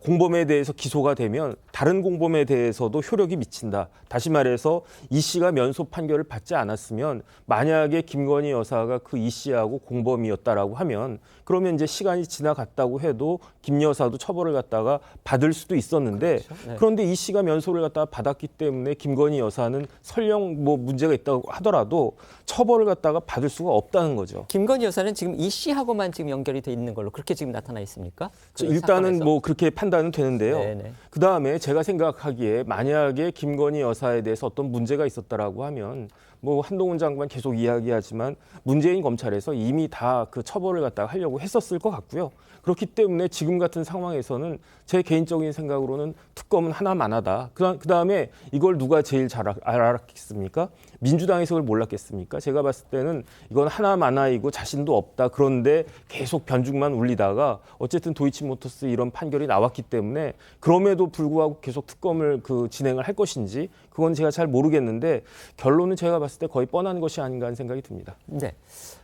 공범에 대해서 기소가 되면 다른 공범에 대해서도 효력이 미친다. 다시 말해서 이 씨가 면소 판결을 받지 않았으면 만약에 김건희 여사가 그 이 씨하고 공범이었다라고 하면 그러면 이제 시간이 지나갔다고 해도 김 여사도 처벌을 갖다가 받을 수도 있었는데 그렇죠. 네. 그런데 이 씨가 면소를 갖다가 받았기 때문에 김건희 여사는 설령 뭐 문제가 있다고 하더라도 처벌을 갖다가 받을 수가 없다는 거죠. 김건희 여사는 지금 이 씨하고만 지금 연결이 돼 있는 걸로 그렇게 지금 나타나 있습니까? 일단은 뭐 그렇게 판단은 되는데요. 네네. 그다음에 제가 생각하기에 만약에 김건희 여사에 대해서 어떤 문제가 있었다라고 하면 뭐 한동훈 장관 계속 이야기하지만 문재인 검찰에서 이미 다 그 처벌을 갖다가 하려고 했었을 것 같고요. 그렇기 때문에 지금 같은 상황에서는 제 개인적인 생각으로는 특검은 하나만하다. 그다음에 이걸 누가 제일 잘 알았겠습니까? 민주당에서 그걸 몰랐겠습니까? 제가 봤을 때는 이건 하나만하이고 자신도 없다. 그런데 계속 변죽만 울리다가 어쨌든 도이치모터스 이런 판결이 나왔기 때문에 그럼에도 불구하고 계속 특검을 진행을 할 것인지 그건 제가 잘 모르겠는데 결론은 제가 봤을 때 거의 뻔한 것이 아닌가 하는 생각이 듭니다. 네.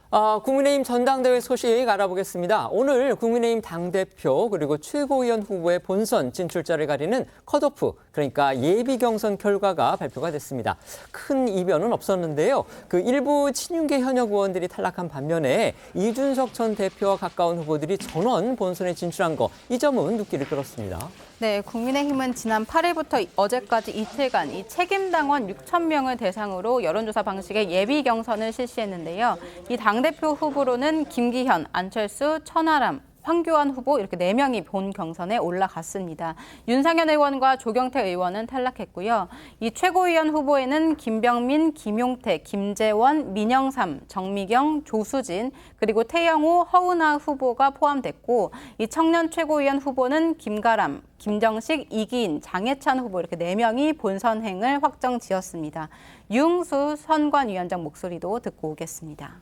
국민의힘 전당대회 소식 알아보겠습니다. 오늘 국민의힘 당대표 그리고 최고위원 후보의 본선 진출자를 가리는 컷오프, 그러니까 예비 경선 결과가 발표가 됐습니다. 큰 이변은 없었는데요. 그 일부 친윤계 현역 의원들이 탈락한 반면에 이준석 전 대표와 가까운 후보들이 전원 본선에 진출한 거, 이 점은 눈길을 끌었습니다. 네, 국민의힘은 지난 8일부터 어제까지 이틀간 이 책임당원 6천 명을 대상으로 여론조사 방식의 예비 경선을 실시했는데요. 이 당대표 후보로는 김기현, 안철수, 천하람, 황교안 후보 이렇게 4명이 본 경선에 올라갔습니다. 윤상현 의원과 조경태 의원은 탈락했고요. 이 최고위원 후보에는 김병민, 김용태, 김재원, 민영삼, 정미경, 조수진, 그리고 태영호, 허은하 후보가 포함됐고, 이 청년 최고위원 후보는 김가람, 김정식, 이기인, 장해찬 후보 이렇게 4명이 본선행을 확정지었습니다. 유흥수 선관위원장 목소리도 듣고 오겠습니다.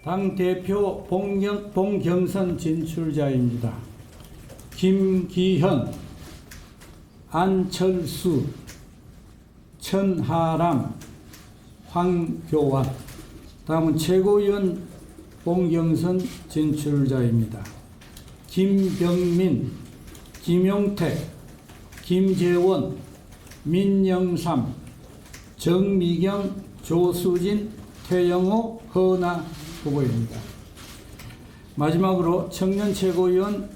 당대표 본경선 진출자입니다. 김기현, 안철수, 천하람, 황교안. 다음은 최고위원 본경선 진출자입니다. 김병민, 김용태, 김재원, 민영삼, 정미경, 조수진, 태영호, 허은하 후보입니다. 마지막으로 청년 최고위원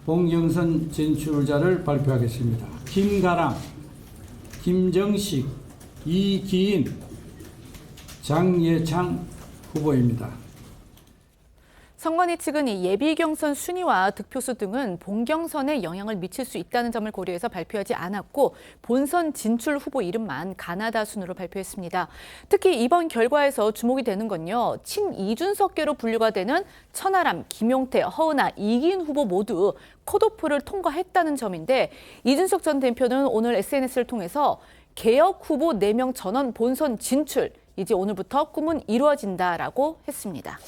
본경선 진출자를 발표하겠습니다. 김가람, 김정식, 이기인, 장예창 후보입니다. 선관위 측은 이 예비 경선 순위와 득표수 등은 본경선에 영향을 미칠 수 있다는 점을 고려해서 발표하지 않았고, 본선 진출 후보 이름만 가나다 순으로 발표했습니다. 특히 이번 결과에서 주목이 되는 건요, 친이준석계로 분류가 되는 천하람, 김용태, 허은하, 이기인 후보 모두 컷오프를 통과했다는 점인데, 이준석 전 대표는 오늘 SNS를 통해서 개혁 후보 4명 전원 본선 진출, 이제 오늘부터 꿈은 이루어진다라고 했습니다.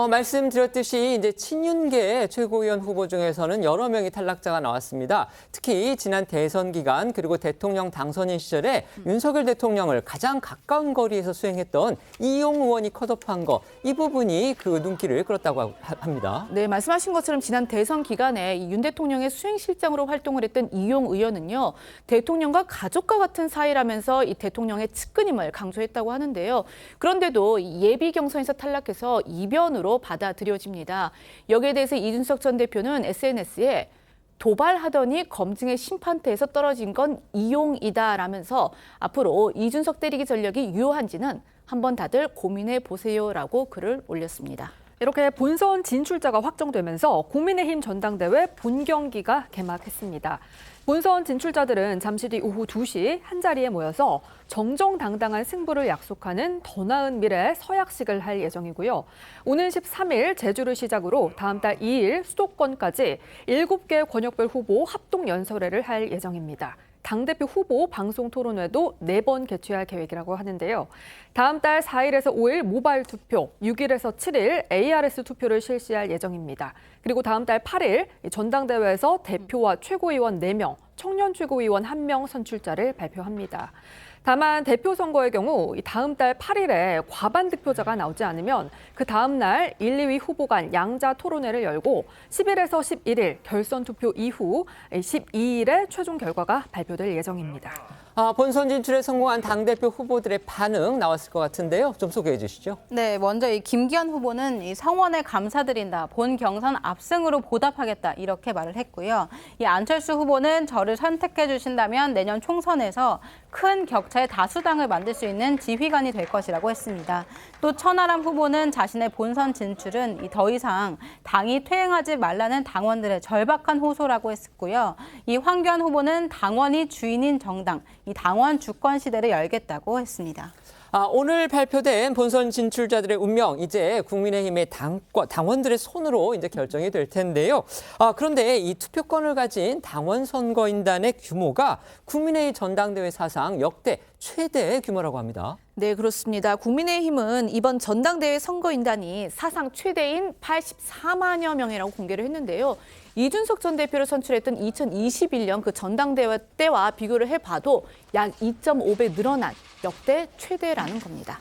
말씀드렸듯이 이제 친윤계 최고위원 후보 중에서는 여러 명의 탈락자가 나왔습니다. 특히 지난 대선 기간 그리고 대통령 당선인 시절에 윤석열 대통령을 가장 가까운 거리에서 수행했던 이용 의원이 컷오프한 거, 이 부분이 그 눈길을 끌었다고 합니다. 네, 말씀하신 것처럼 지난 대선 기간에 윤 대통령의 수행실장으로 활동을 했던 이용 의원은요, 대통령과 가족과 같은 사이라면서 이 대통령의 측근임을 강조했다고 하는데요. 그런데도 예비 경선에서 탈락해서 이변으로 받아들여집니다. 여기에 대해서 이준석 전 대표는 SNS에 도발하더니 검증의 심판대에서 떨어진 건 이용이다라면서 앞으로 이준석 때리기 전략이 유효한지는 한번 다들 고민해 보세요라고 글을 올렸습니다. 이렇게 본선 진출자가 확정되면서 국민의힘 전당대회 본경기가 개막했습니다. 본선 진출자들은 잠시 뒤 오후 2시 한자리에 모여서 정정당당한 승부를 약속하는 더 나은 미래 서약식을 할 예정이고요. 오는 13일 제주를 시작으로 다음 달 2일 수도권까지 7개 권역별 후보 합동 연설회를 할 예정입니다. 당대표 후보 방송 토론회도 4번 개최할 계획이라고 하는데요. 다음 달 4일에서 5일 모바일 투표, 6일에서 7일 ARS 투표를 실시할 예정입니다. 그리고 다음 달 8일 전당대회에서 대표와 최고위원 4명, 청년 최고위원 1명 선출자를 발표합니다. 다만 대표 선거의 경우 다음 달 8일에 과반 득표자가 나오지 않으면 그 다음 날 1, 2위 후보 간 양자 토론회를 열고 10일에서 11일 결선 투표 이후 12일에 최종 결과가 발표될 예정입니다. 본선 진출에 성공한 당대표 후보들의 반응 나왔을 것 같은데요. 좀 소개해 주시죠. 네, 먼저 이 김기현 후보는 이 성원에 감사드린다, 본 경선 압승으로 보답하겠다 이렇게 말을 했고요. 이 안철수 후보는 저를 선택해 주신다면 내년 총선에서 큰 격차의 다수당을 만들 수 있는 지휘관이 될 것이라고 했습니다. 또 천하람 후보는 자신의 본선 진출은 더 이상 당이 퇴행하지 말라는 당원들의 절박한 호소라고 했고요. 이 황교안 후보는 당원이 주인인 정당, 이 당원 주권 시대를 열겠다고 했습니다. 오늘 발표된 본선 진출자들의 운명, 이제 국민의힘의 당원들의 손으로 이제 결정이 될 텐데요. 그런데 이 투표권을 가진 당원 선거인단의 규모가 국민의힘 전당대회 사상 역대 최대 규모라고 합니다. 네, 그렇습니다. 국민의힘은 이번 전당대회 선거인단이 사상 최대인 84만여 명이라고 공개를 했는데요. 이준석 전 대표를 선출했던 2021년 그 전당대회 때와 비교를 해봐도 약 2.5배 늘어난 역대 최대라는 겁니다.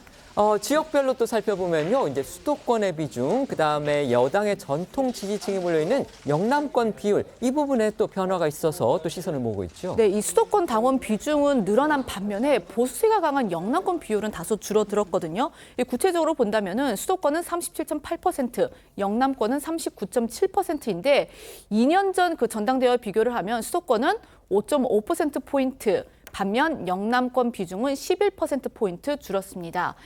지역별로 또 살펴보면요. 이제 수도권의 비중, 그다음에 여당의 전통 지지층이 몰려있는 영남권 비율, 이 부분에 또 변화가 있어서 또 시선을 모으고 있죠. 네, 이 수도권 당원 비중은 늘어난 반면에 보수세가 강한 영남권 비율은 다소 줄어들었거든요. 구체적으로 본다면은 수도권은 37.8%, 영남권은 39.7%인데 2년 전 그 전당대회와 비교를 하면 수도권은 5.5%포인트, 반면 영남권 비중은 11%포인트 줄었습니다.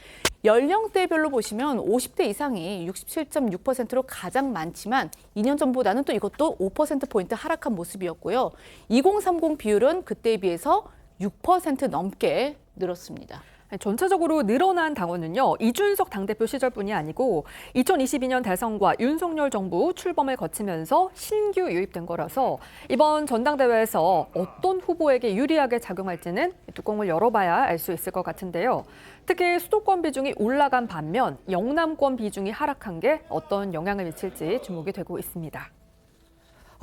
연령대별로 보시면 50대 이상이 67.6%로 가장 많지만 2년 전보다는 또 이것도 5%포인트 하락한 모습이었고요. 2030 비율은 그때에 비해서 6% 넘게 늘었습니다. 전체적으로 늘어난 당원은요, 이준석 당대표 시절뿐이 아니고 2022년 대선과 윤석열 정부 출범을 거치면서 신규 유입된 거라서 이번 전당대회에서 어떤 후보에게 유리하게 작용할지는 뚜껑을 열어봐야 알 수 있을 것 같은데요. 특히 수도권 비중이 올라간 반면 영남권 비중이 하락한 게 어떤 영향을 미칠지 주목이 되고 있습니다.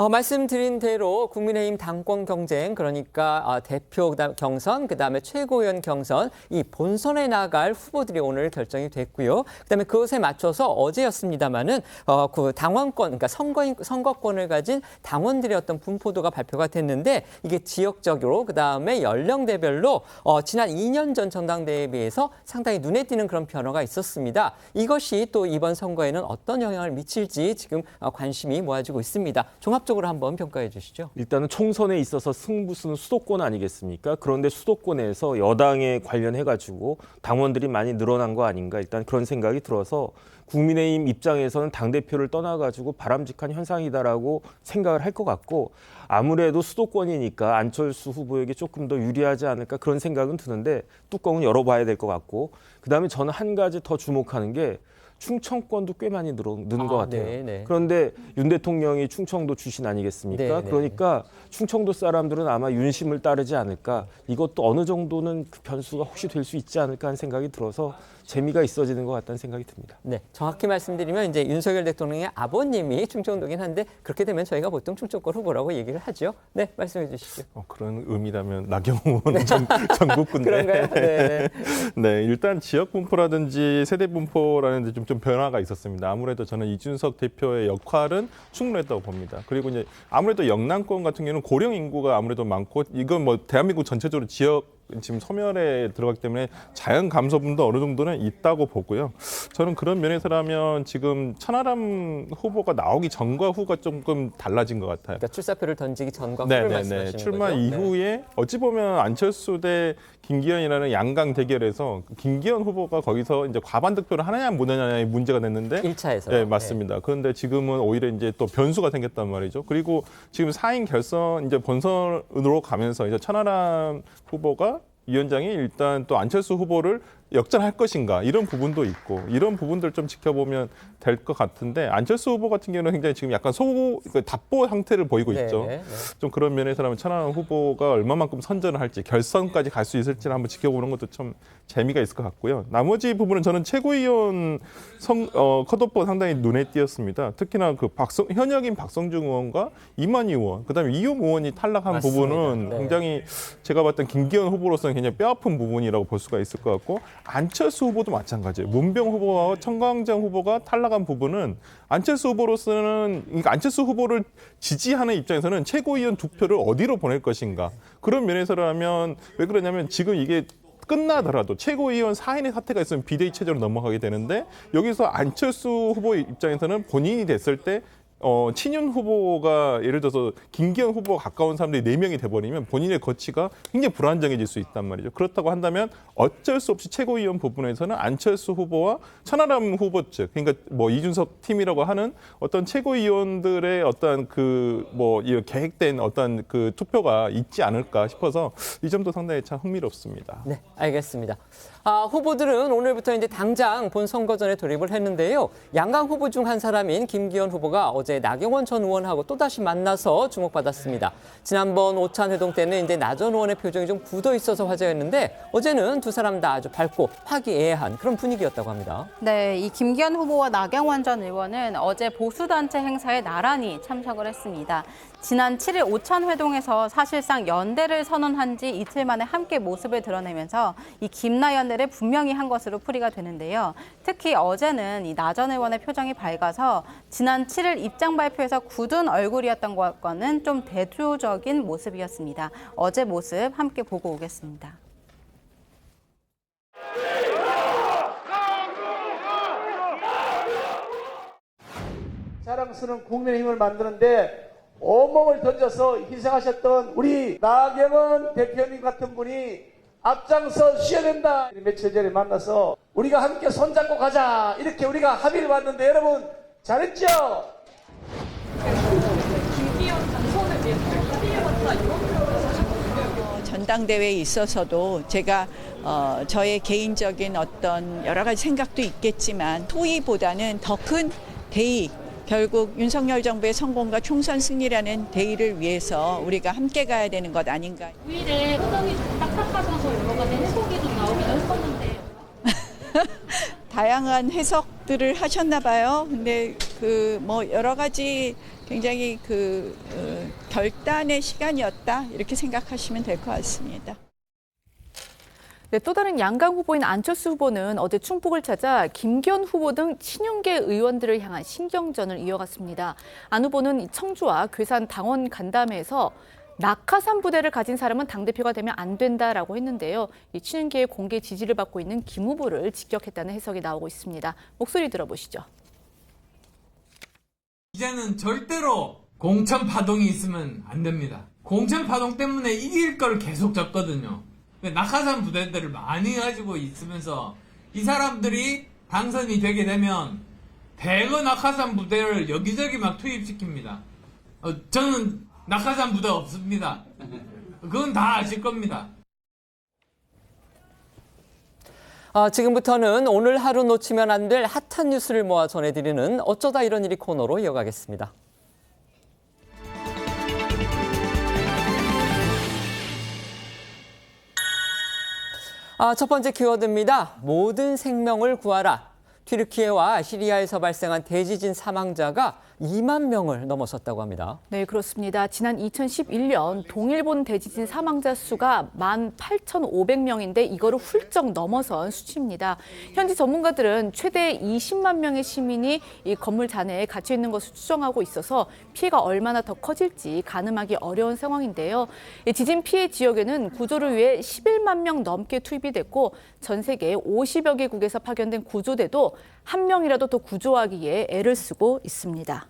말씀드린 대로 국민의힘 당권 경쟁, 그러니까 대표 경선, 그다음에 최고위원 경선, 이 본선에 나갈 후보들이 오늘 결정이 됐고요. 그다음에 그것에 맞춰서 어제였습니다마는 그 당원권, 그러니까 선거권을 가진 당원들의 어떤 분포도가 발표가 됐는데 이게 지역적으로, 그다음에 연령대별로 지난 2년 전 전당대회에 비해서 상당히 눈에 띄는 그런 변화가 있었습니다. 이것이 또 이번 선거에는 어떤 영향을 미칠지 지금 관심이 모아지고 있습니다. 종합적으로 한번 평가해 주시죠. 일단은 총선에 있어서 승부수는 수도권 아니겠습니까? 그런데 수도권에서 여당에 관련해가지고 당원들이 많이 늘어난 거 아닌가, 일단 그런 생각이 들어서 국민의힘 입장에서는 당대표를 떠나가지고 바람직한 현상이다라고 생각을 할 것 같고, 아무래도 수도권이니까 안철수 후보에게 조금 더 유리하지 않을까 그런 생각은 드는데 뚜껑은 열어봐야 될 것 같고, 그다음에 저는 한 가지 더 주목하는 게 충청권도 꽤 많이 는 것 같아요. 네네. 그런데 윤 대통령이 충청도 출신 아니겠습니까? 네네. 그러니까 충청도 사람들은 아마 윤심을 따르지 않을까. 이것도 어느 정도는 그 변수가 혹시 될 수 있지 않을까 하는 생각이 들어서 재미가 있어지는 것 같다는 생각이 듭니다. 네, 정확히 말씀드리면 이제 윤석열 대통령의 아버님이 충청도긴 한데 그렇게 되면 저희가 보통 충청권 후보라고 얘기를 하죠. 네, 말씀해 주시죠. 그런 의미라면 나경원 전국군데. 그런가요? 네. 네, 일단 지역 분포라든지 세대 분포라는 좀 변화가 있었습니다. 아무래도 저는 이준석 대표의 역할은 충분했다고 봅니다. 그리고 이제 아무래도 영남권 같은 경우는 고령 인구가 아무래도 많고, 이건 뭐 대한민국 전체적으로 지역 지금 소멸에 들어가기 때문에 자연 감소분도 어느 정도는 있다고 보고요. 저는 그런 면에서라면 지금 천하람 후보가 나오기 전과 후가 조금 달라진 것 같아요. 그러니까 출사표를 던지기 전과 후를 말씀하시는 출마 거죠? 이후에 어찌 보면 안철수 대 김기현이라는 양강 대결에서 김기현 후보가 거기서 이제 과반 득표를 하느냐 못 하느냐의 문제가 됐는데 1차에서. 네, 맞습니다. 그런데 지금은 오히려 이제 또 변수가 생겼단 말이죠. 그리고 지금 4인 결선 이제 본선으로 가면서 이제 천하람 후보가 위원장이 일단 또 안철수 후보를 역전할 것인가, 이런 부분도 있고, 이런 부분들 좀 지켜보면 될 것 같은데, 안철수 후보 같은 경우는 굉장히 지금 약간 답보 상태를 보이고 있죠. 좀 그런 면에서라면 천하람 후보가 얼마만큼 선전을 할지, 결선까지 갈 수 있을지를 한번 지켜보는 것도 좀 재미가 있을 것 같고요. 나머지 부분은 저는 최고위원 컷오프가 상당히 눈에 띄었습니다. 특히나 그 현역인 박성중 의원과 이만희 의원, 그다음에 이용 의원이 탈락한 맞습니다. 부분은 네. 굉장히 제가 봤던 김기현 후보로서는 굉장히 뼈아픈 부분이라고 볼 수가 있을 것 같고, 안철수 후보도 마찬가지예요. 문병 후보와 청광장 후보가 탈락한 부분은 안철수 후보로서는, 그러니까 안철수 후보를 지지하는 입장에서는 최고위원 두 표를 어디로 보낼 것인가. 그런 면에서라면, 왜 그러냐면 지금 이게 끝나더라도 최고위원 4인의 사태가 있으면 비대위 체제로 넘어가게 되는데, 여기서 안철수 후보 입장에서는 본인이 됐을 때 친윤 후보가 예를 들어서 김기현 후보가 가까운 사람들이 4명이 돼버리면 본인의 거취가 굉장히 불안정해질 수 있단 말이죠. 그렇다고 한다면 어쩔 수 없이 최고위원 부분에서는 안철수 후보와 천하람 후보 측, 그러니까 뭐 이준석 팀이라고 하는 어떤 최고위원들의 어떤 이 계획된 어떤 그 투표가 있지 않을까 싶어서 이 점도 상당히 참 흥미롭습니다. 네, 알겠습니다. 후보들은 오늘부터 이제 당장 본 선거전에 돌입을 했는데요. 양강 후보 중 한 사람인 김기현 후보가 어제 나경원 전 의원하고 또다시 만나서 주목받았습니다. 지난번 오찬 회동 때는 이제 나 전 의원의 표정이 좀 굳어 있어서 화제였는데 어제는 두 사람 다 아주 밝고 화기애애한 그런 분위기였다고 합니다. 네, 이 김기현 후보와 나경원 전 의원은 어제 보수단체 행사에 나란히 참석을 했습니다. 지난 7일 오천회동에서 사실상 연대를 선언한 지 이틀 만에 함께 모습을 드러내면서 이 김나 연대를 분명히 한 것으로 풀이가 되는데요. 특히 어제는 이 나 전 의원의 표정이 밝아서 지난 7일 입장 발표에서 굳은 얼굴이었던 것과는 좀 대조적인 모습이었습니다. 어제 모습 함께 보고 오겠습니다. 자랑스러운 국민의힘을 만드는데 온몸을 던져서 희생하셨던 우리 나경원 대표님 같은 분이 앞장서 쉬어야 된다. 며칠 전에 만나서 우리가 함께 손잡고 가자 이렇게 우리가 합의를 봤는데 여러분 잘했죠? 전당대회에 있어서도 제가 저의 개인적인 어떤 여러 가지 생각도 있겠지만 토의보다는 더 큰 대의, 결국 윤석열 정부의 성공과 총선 승리라는 대의를 위해서 우리가 함께 가야 되는 것 아닌가. 우리를 흐름이 좀 딱딱하셔서 여러 가지 해석이 좀 나오기도 했었는데 다양한 해석들을 하셨나 봐요. 근데 여러 가지 굉장히 결단의 시간이었다 이렇게 생각하시면 될 것 같습니다. 네, 또 다른 양강 후보인 안철수 후보는 어제 충북을 찾아 김기현 후보 등 친윤계 의원들을 향한 신경전을 이어갔습니다. 안 후보는 청주와 괴산 당원 간담회에서 낙하산 부대를 가진 사람은 당대표가 되면 안 된다라고 했는데요. 이 친윤계의 공개 지지를 받고 있는 김 후보를 직격했다는 해석이 나오고 있습니다. 목소리 들어보시죠. 이제는 절대로 공천 파동이 있으면 안 됩니다. 공천 파동 때문에 이길 걸 계속 졌거든요. 낙하산 부대들을 많이 가지고 있으면서 이 사람들이 당선이 되게 되면 대거 낙하산 부대를 여기저기 막 투입시킵니다. 저는 낙하산 부대 없습니다. 그건 다 아실 겁니다. 지금부터는 오늘 하루 놓치면 안 될 핫한 뉴스를 모아 전해드리는 어쩌다 이런 일이 코너로 이어가겠습니다. 첫 번째 키워드입니다. 모든 생명을 구하라. 튀르키예와 시리아에서 발생한 대지진 사망자가 2만 명을 넘어섰다고 합니다. 네, 그렇습니다. 지난 2011년 동일본 대지진 사망자 수가 18,500명인데 이거를 훌쩍 넘어선 수치입니다. 현지 전문가들은 최대 20만 명의 시민이 이 건물 잔해에 갇혀 있는 것을 추정하고 있어서 피해가 얼마나 더 커질지 가늠하기 어려운 상황인데요. 지진 피해 지역에는 구조를 위해 11만 명 넘게 투입이 됐고 전 세계 50여 개국에서 파견된 구조대도 한 명이라도 더 구조하기 위해 애를 쓰고 있습니다.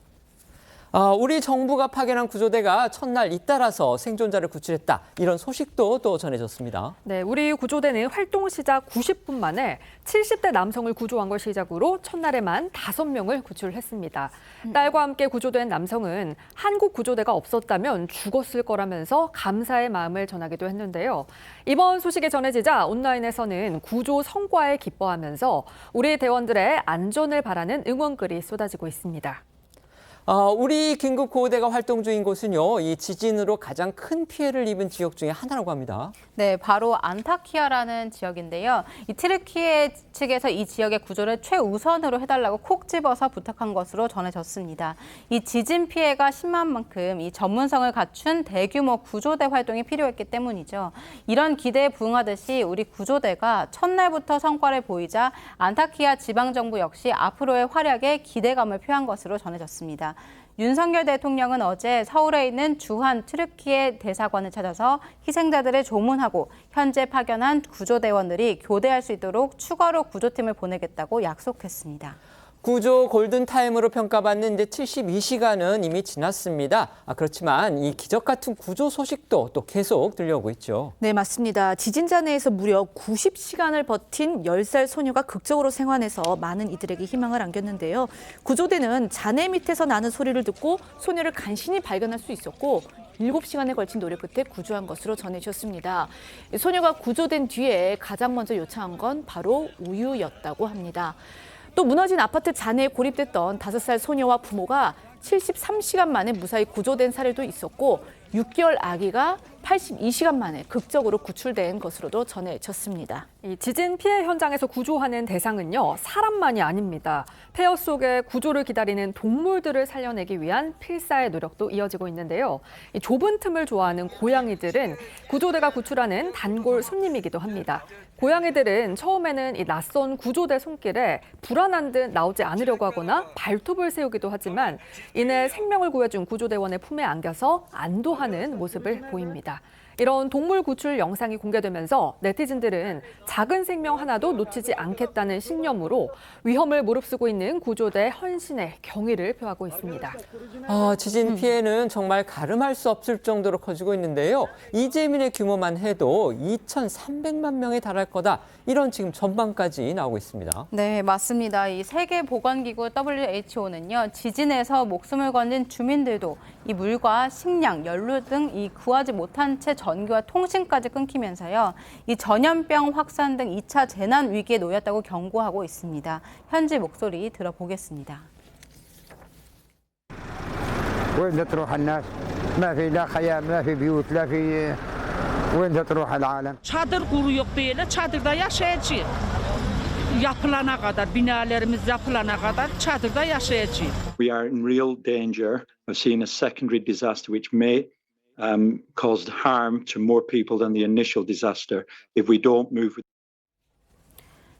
우리 정부가 파견한 구조대가 첫날 잇따라서 생존자를 구출했다. 이런 소식도 또 전해졌습니다. 네, 우리 구조대는 활동 시작 90분 만에 70대 남성을 구조한 걸 시작으로 첫날에만 5명을 구출했습니다. 딸과 함께 구조된 남성은 한국 구조대가 없었다면 죽었을 거라면서 감사의 마음을 전하기도 했는데요. 이번 소식이 전해지자 온라인에서는 구조 성과에 기뻐하면서 우리 대원들의 안전을 바라는 응원글이 쏟아지고 있습니다. 우리 긴급 구호대가 활동 중인 곳은요, 이 지진으로 가장 큰 피해를 입은 지역 중에 하나라고 합니다. 네, 바로 안타키아라는 지역인데요. 이 튀르키예 측에서 이 지역의 구조를 최우선으로 해달라고 콕 집어서 부탁한 것으로 전해졌습니다. 이 지진 피해가 심한 만큼 이 전문성을 갖춘 대규모 구조대 활동이 필요했기 때문이죠. 이런 기대에 부응하듯이 우리 구조대가 첫날부터 성과를 보이자 안타키아 지방정부 역시 앞으로의 활약에 기대감을 표한 것으로 전해졌습니다. 윤석열 대통령은 어제 서울에 있는 주한 튀르키예 대사관을 찾아서 희생자들을 조문하고 현재 파견한 구조대원들이 교대할 수 있도록 추가로 구조팀을 보내겠다고 약속했습니다. 구조 골든타임으로 평가받는 이제 72시간은 이미 지났습니다. 그렇지만 이 기적 같은 구조 소식도 또 계속 들려오고 있죠. 네, 맞습니다. 지진 잔해에서 무려 90시간을 버틴 10살 소녀가 극적으로 생還해서 많은 이들에게 희망을 안겼는데요. 구조대는 잔해 밑에서 나는 소리를 듣고 소녀를 간신히 발견할 수 있었고 7시간에 걸친 노력 끝에 구조한 것으로 전해졌습니다. 소녀가 구조된 뒤에 가장 먼저 요청한 건 바로 우유였다고 합니다. 또 무너진 아파트 잔해에 고립됐던 5살 소녀와 부모가 73시간 만에 무사히 구조된 사례도 있었고 6개월 아기가 82시간 만에 극적으로 구출된 것으로도 전해졌습니다. 이 지진 피해 현장에서 구조하는 대상은요, 사람만이 아닙니다. 폐허 속에 구조를 기다리는 동물들을 살려내기 위한 필사의 노력도 이어지고 있는데요. 이 좁은 틈을 좋아하는 고양이들은 구조대가 구출하는 단골 손님이기도 합니다. 고양이들은 처음에는 이 낯선 구조대 손길에 불안한 듯 나오지 않으려고 하거나 발톱을 세우기도 하지만 이내 생명을 구해준 구조대원의 품에 안겨서 안도하는 모습을 보입니다. 이런 동물 구출 영상이 공개되면서 네티즌들은 작은 생명 하나도 놓치지 않겠다는 신념으로 위험을 무릅쓰고 있는 구조대 헌신의 경의를 표하고 있습니다. 지진 피해는 정말 가름할 수 없을 정도로 커지고 있는데요. 이재민의 규모만 해도 2,300만 명에 달할 거다. 이런 지금 전망까지 나오고 있습니다. 네, 맞습니다. 이 세계보건기구 WHO는요, 지진에서 목숨을 건진 주민들도 이 물과 식량, 연료 등 이 구하지 못한 채 전기와 통신까지 끊기면서요, 이 전염병 확산 등 2차 재난 위기에 놓였다고 경고하고 있습니다. 현지 목소리 들어보겠습니다. وين تروح الناس؟ ما في لا خيام لا في بيوت لا في وين تروح العالم؟ Çadır kuruyor böyle, çadırda yaşayacağız. Yapılana kadar, binalarımız yapılana kadar çadırda yaşayacağız. We are in real danger of seeing a secondary disaster which may cause harm to more people than the initial disaster if we don't move.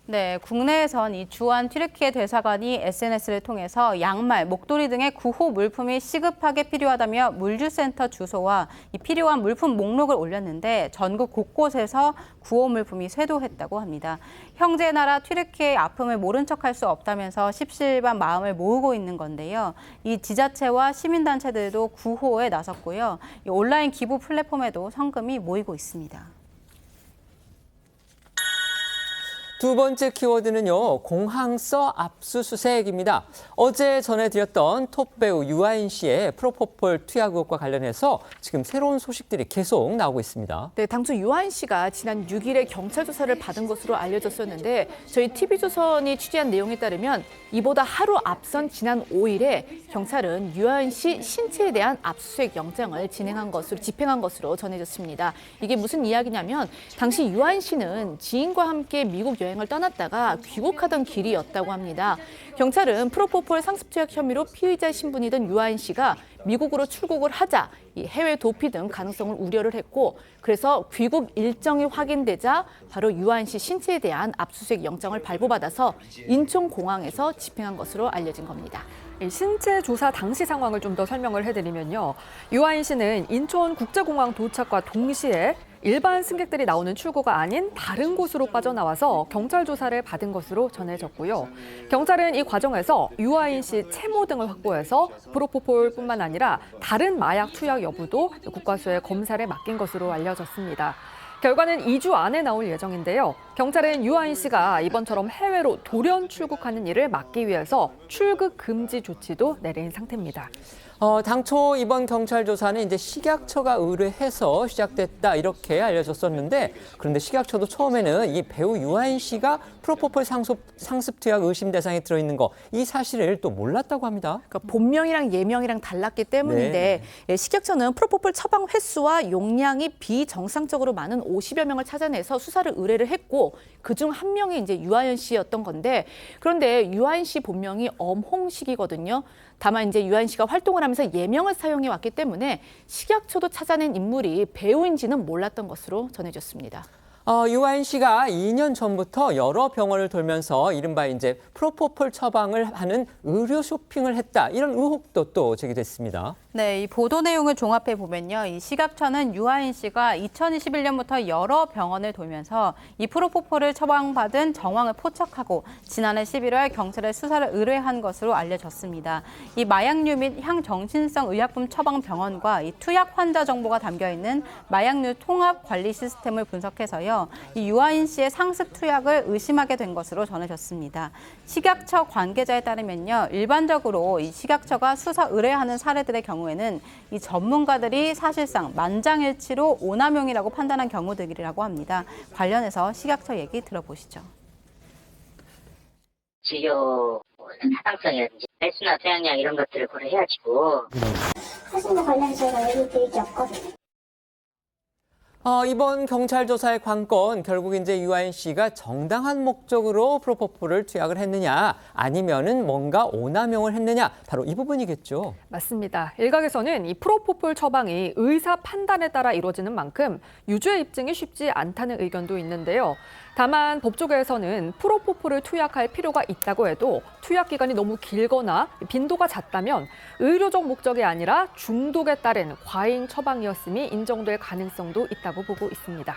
네, 국내에선 이 주한 튀르키예 대사관이 SNS를 통해서 양말, 목도리 등의 구호 물품이 시급하게 필요하다며 물류센터 주소와 이 필요한 물품 목록을 올렸는데 전국 곳곳에서 구호 물품이 쇄도했다고 합니다. 형제 나라 튀르키예의 아픔을 모른 척할 수 없다면서 십시일반 마음을 모으고 있는 건데요. 이 지자체와 시민단체들도 구호에 나섰고요. 이 온라인 기부 플랫폼에도 성금이 모이고 있습니다. 두 번째 키워드는요, 공항서 압수수색입니다. 어제 전해드렸던 톱배우 유아인 씨의 프로포폴 투약 의혹과 관련해서 지금 새로운 소식들이 계속 나오고 있습니다. 네, 당초 유아인 씨가 지난 6일에 경찰 조사를 받은 것으로 알려졌었는데 저희 TV조선이 취재한 내용에 따르면 이보다 하루 앞선 지난 5일에 경찰은 유아인 씨 신체에 대한 압수수색 영장을 집행한 것으로 전해졌습니다. 이게 무슨 이야기냐면 당시 유아인 씨는 지인과 함께 미국 여행을 떠났다가 귀국하던 길이었다고 합니다. 경찰은 프로포폴 상습투약 혐의로 피의자 신분이던 유아인 씨가 미국으로 출국을 하자 이 해외 도피 등 가능성을 우려를 했고 그래서 귀국 일정이 확인되자 바로 유아인 씨 신체에 대한 압수수색 영장을 발부받아서 인천공항에서 집행한 것으로 알려진 겁니다. 신체 조사 당시 상황을 좀 더 설명을 해드리면요. 유아인 씨는 인천국제공항 도착과 동시에 일반 승객들이 나오는 출구가 아닌 다른 곳으로 빠져나와서 경찰 조사를 받은 것으로 전해졌고요. 경찰은 이 과정에서 유아인 씨 채모 등을 확보해서 프로포폴뿐만 아니라 다른 마약 투약 여부도 국과수의 검사를 맡긴 것으로 알려졌습니다. 결과는 2주 안에 나올 예정인데요. 경찰은 유아인 씨가 이번처럼 해외로 돌연 출국하는 일을 막기 위해서 출국 금지 조치도 내린 상태입니다. 당초 이번 경찰 조사는 이제 식약처가 의뢰해서 시작됐다 이렇게 알려졌었는데 그런데 식약처도 처음에는 이 배우 유아인 씨가 프로포폴 상습 투약 의심 대상에 들어있는 거 이 사실을 또 몰랐다고 합니다. 그러니까 본명이랑 예명이랑 달랐기 때문인데 네. 식약처는 프로포폴 처방 횟수와 용량이 비정상적으로 많은 50여 명을 찾아내서 수사를 의뢰를 했고 그중 한 명이 이제 유아인 씨였던 건데 그런데 유아인 씨 본명이 엄홍식이거든요. 다만 이제 유아인 씨가 활동을 하면서 예명을 사용해 왔기 때문에 식약처도 찾아낸 인물이 배우인지는 몰랐던 것으로 전해졌습니다. 유아인 씨가 2년 전부터 여러 병원을 돌면서 이른바 이제 프로포폴 처방을 하는 의료 쇼핑을 했다. 이런 의혹도 또 제기됐습니다. 네, 이 보도 내용을 종합해 보면요. 이 식약처는 유아인 씨가 2021년부터 여러 병원을 돌면서 이 프로포폴을 처방받은 정황을 포착하고 지난해 11월 경찰에 수사를 의뢰한 것으로 알려졌습니다. 이 마약류 및 향정신성 의약품 처방 병원과 이 투약 환자 정보가 담겨 있는 마약류 통합 관리 시스템을 분석해서요. 이 유아인 씨의 상습 투약을 의심하게 된 것으로 전해졌습니다. 식약처 관계자에 따르면요. 일반적으로 이 식약처가 수사 의뢰하는 사례들의 경우에는 이 전문가들이 사실상 만장일치로 오남용이라고 판단한 경우들이라고 합니다. 관련해서 식약처 얘기 들어보시죠. 진료 타당성이라든지 횟수나 투약량 이런 것들을 고려해가지고 사진과 관련 저희가 얘기 계획이 없거든요. 이번 경찰 조사의 관건 결국 이제 유아인 씨가 정당한 목적으로 프로포폴을 투약을 했느냐 아니면은 뭔가 오남용을 했느냐 바로 이 부분이겠죠. 맞습니다. 일각에서는 이 프로포폴 처방이 의사 판단에 따라 이루어지는 만큼 유죄 입증이 쉽지 않다는 의견도 있는데요. 다만 법조계에서는 프로포폴을 투약할 필요가 있다고 해도 투약 기간이 너무 길거나 빈도가 낮다면 의료적 목적이 아니라 중독에 따른 과잉 처방이었음이 인정될 가능성도 있다고 보고 있습니다.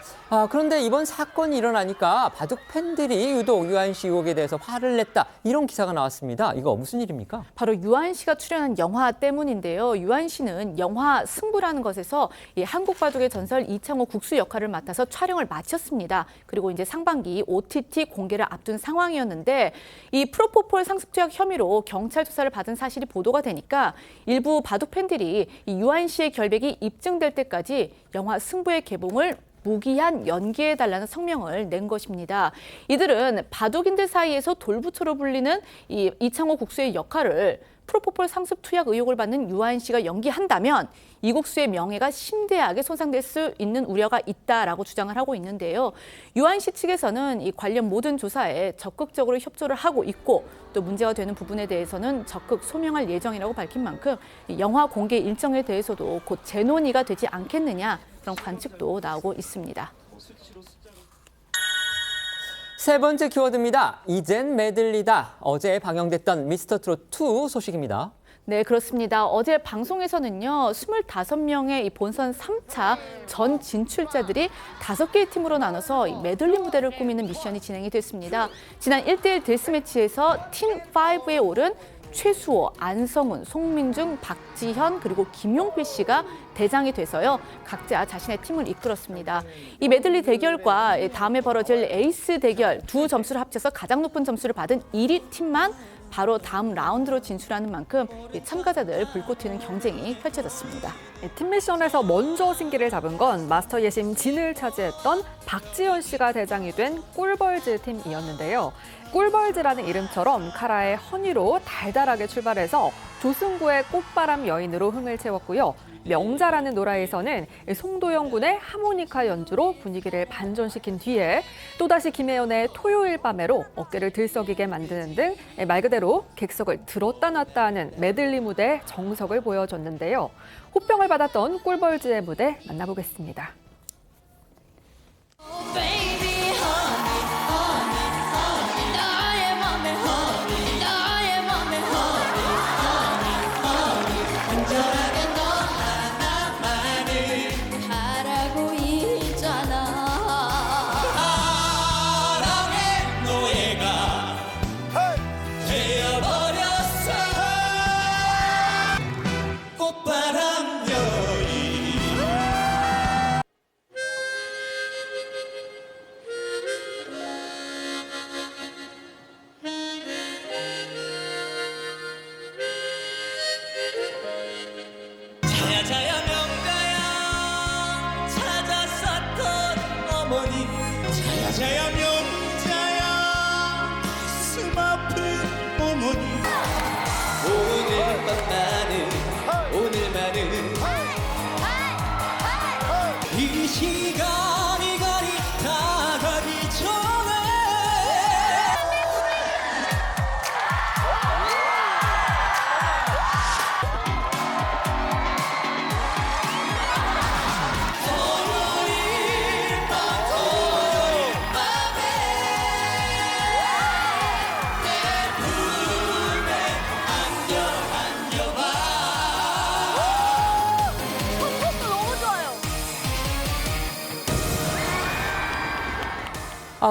그런데 이번 사건이 일어나니까 바둑 팬들이 유독 유아인 씨 의혹에 대해서 화를 냈다 이런 기사가 나왔습니다. 이거 무슨 일입니까? 바로 유아인 씨가 출연한 영화 때문인데요. 유아인 씨는 영화 승부라는 것에서 이 한국 바둑의 전설 이창호 국수 역할을 맡아서 촬영을 마쳤습니다. 그리고 이제 상반기 OTT 공개를 앞둔 상황이었는데 이 프로포폴 상습 투약 혐의로 경찰 조사를 받은 사실이 보도가 되니까 일부 바둑 팬들이 이 유아인 씨의 결백이 입증될 때까지 영화 승부의 개봉을 무기한 연기해달라는 성명을 낸 것입니다. 이들은 바둑인들 사이에서 돌부처로 불리는 이 이창호 국수의 역할을 프로포폴 상습 투약 의혹을 받는 유아인 씨가 연기한다면 이 국수의 명예가 심대하게 손상될 수 있는 우려가 있다라고 주장을 하고 있는데요. 유아인 씨 측에서는 이 관련 모든 조사에 적극적으로 협조를 하고 있고 또 문제가 되는 부분에 대해서는 적극 소명할 예정이라고 밝힌 만큼 영화 공개 일정에 대해서도 곧 재논의가 되지 않겠느냐 그런 관측도 나오고 있습니다. 세 번째 키워드입니다. 이젠 메들리다. 어제 방영됐던 미스터트롯2 소식입니다. 네, 그렇습니다. 어제 방송에서는요, 25명의 이 본선 3차 전 진출자들이 5개의 팀으로 나눠서 이 메들리 무대를 꾸미는 미션이 진행이 됐습니다. 지난 1대1 데스매치에서 팀5에 오른 최수호, 안성훈, 송민중, 박지현 그리고 김용필 씨가 대장이 돼서요. 각자 자신의 팀을 이끌었습니다. 이 메들리 대결과 다음에 벌어질 에이스 대결 두 점수를 합쳐서 가장 높은 점수를 받은 1위 팀만 바로 다음 라운드로 진출하는 만큼 참가자들 불꽃 튀는 경쟁이 펼쳐졌습니다. 팀 미션에서 먼저 승기를 잡은 건 마스터 예심 진을 차지했던 박지현 씨가 대장이 된 꿀벌즈 팀이었는데요. 꿀벌즈라는 이름처럼 카라의 허니로 달달하게 출발해서 조승구의 꽃바람 여인으로 흥을 채웠고요. 명자라는 노라에서는 송도영 군의 하모니카 연주로 분위기를 반전시킨 뒤에 또다시 김혜연의 토요일 밤에로 어깨를 들썩이게 만드는 등 말 그대로 객석을 들었다 놨다 하는 메들리 무대의 정석을 보여줬는데요. 호평을 받았던 꿀벌즈의 무대 만나보겠습니다. 자야 명자야 가슴 아픈 어머니 오늘만은 이 시간이 다 가기 전에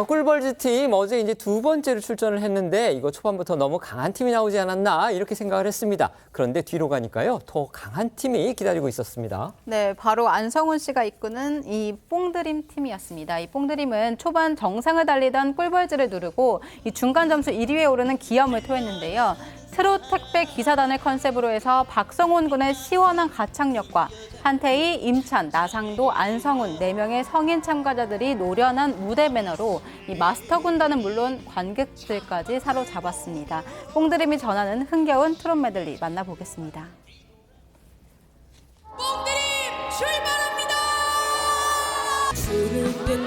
꿀벌즈 팀 어제 이제 두 번째로 출전을 했는데 이거 초반부터 너무 강한 팀이 나오지 않았나 이렇게 생각을 했습니다. 그런데 뒤로 가니까요 더 강한 팀이 기다리고 있었습니다. 네, 바로 안성훈 씨가 이끄는 이 뽕드림 팀이었습니다. 이 뽕드림은 초반 정상을 달리던 꿀벌즈를 누르고 이 중간 점수 1위에 오르는 기염을 토했는데요. 트롯 택배 기사단을 컨셉으로 해서 박성훈 군의 시원한 가창력과 한태희, 임찬, 나상도, 안성훈 4명의 성인 참가자들이 노련한 무대 매너로 이 마스터 군단은 물론 관객들까지 사로잡았습니다. 뽕드림이 전하는 흥겨운 트롯 메들리 만나보겠습니다. 부를 땐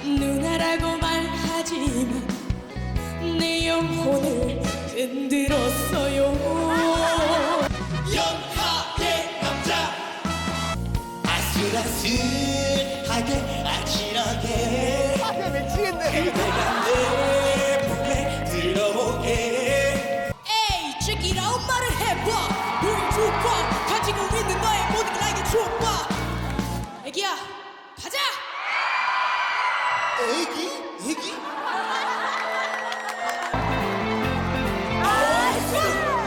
누나라고 말하지만 내 영혼을 흔들었어요. 연하의 남자 아슬아슬하게 아찔하게 그대가 내 품에 들어오게. 에이 check it out 말을 해봐. 보여줘봐. 가지고 있는 너의 모든 걸 나에게 줘봐. 애기야 가자. 애기?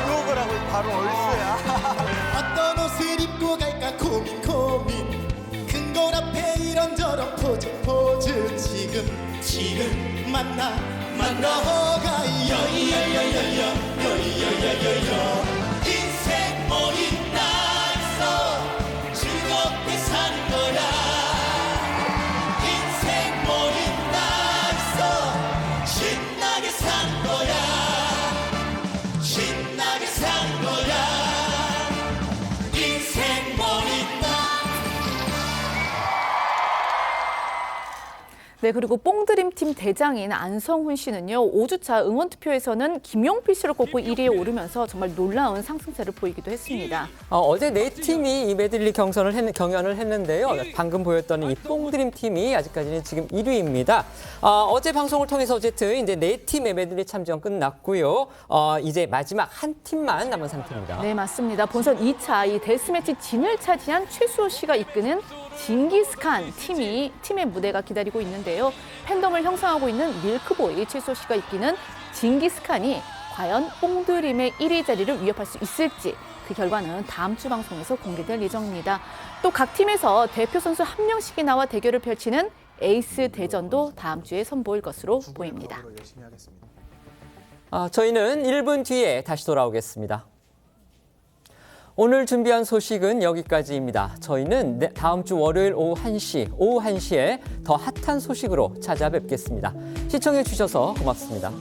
누구라고 바로 얼쏘야. 어떤 옷을 입고 갈까 고민 큰 걸 앞에 이런저런 포즈 지금 만나가요. 인생 머리 나 있어 즐겁게 사는 거야. 인생 머리 나 있어 신나게 사는 거야. 신나게 사는 거야. 인생 머리 나. 네, 그리고 뽕드림 팀 대장인 안성훈 씨는요, 5주차 응원 투표에서는 김용필 씨를 꼽고 1위에 오르면서 정말 놀라운 상승세를 보이기도 했습니다. 어제 네 팀이 이 메들리 경연을 했는데요. 방금 보였던 이 뽕드림 팀이 아직까지는 지금 1위입니다. 어제 방송을 통해서 어쨌든 이제 네 팀의 메들리 참전 끝났고요. 이제 마지막 한 팀만 남은 상태입니다. 네, 맞습니다. 본선 2차 이 데스매치 진을 차지한 최수호 씨가 이끄는 징기스칸 팀의 무대가 기다리고 있는데요. 팬덤을 형성하고 있는 밀크보이 최수호 씨가 이끄는 징기스칸이 과연 뽕드림의 1위 자리를 위협할 수 있을지 그 결과는 다음 주 방송에서 공개될 예정입니다. 또 각 팀에서 대표 선수 한 명씩이 나와 대결을 펼치는 에이스 대전도 다음 주에 선보일 것으로 보입니다. 저희는 1분 뒤에 다시 돌아오겠습니다. 오늘 준비한 소식은 여기까지입니다. 저희는 다음 주 월요일 오후 1시에 더 핫한 소식으로 찾아뵙겠습니다. 시청해 주셔서 고맙습니다.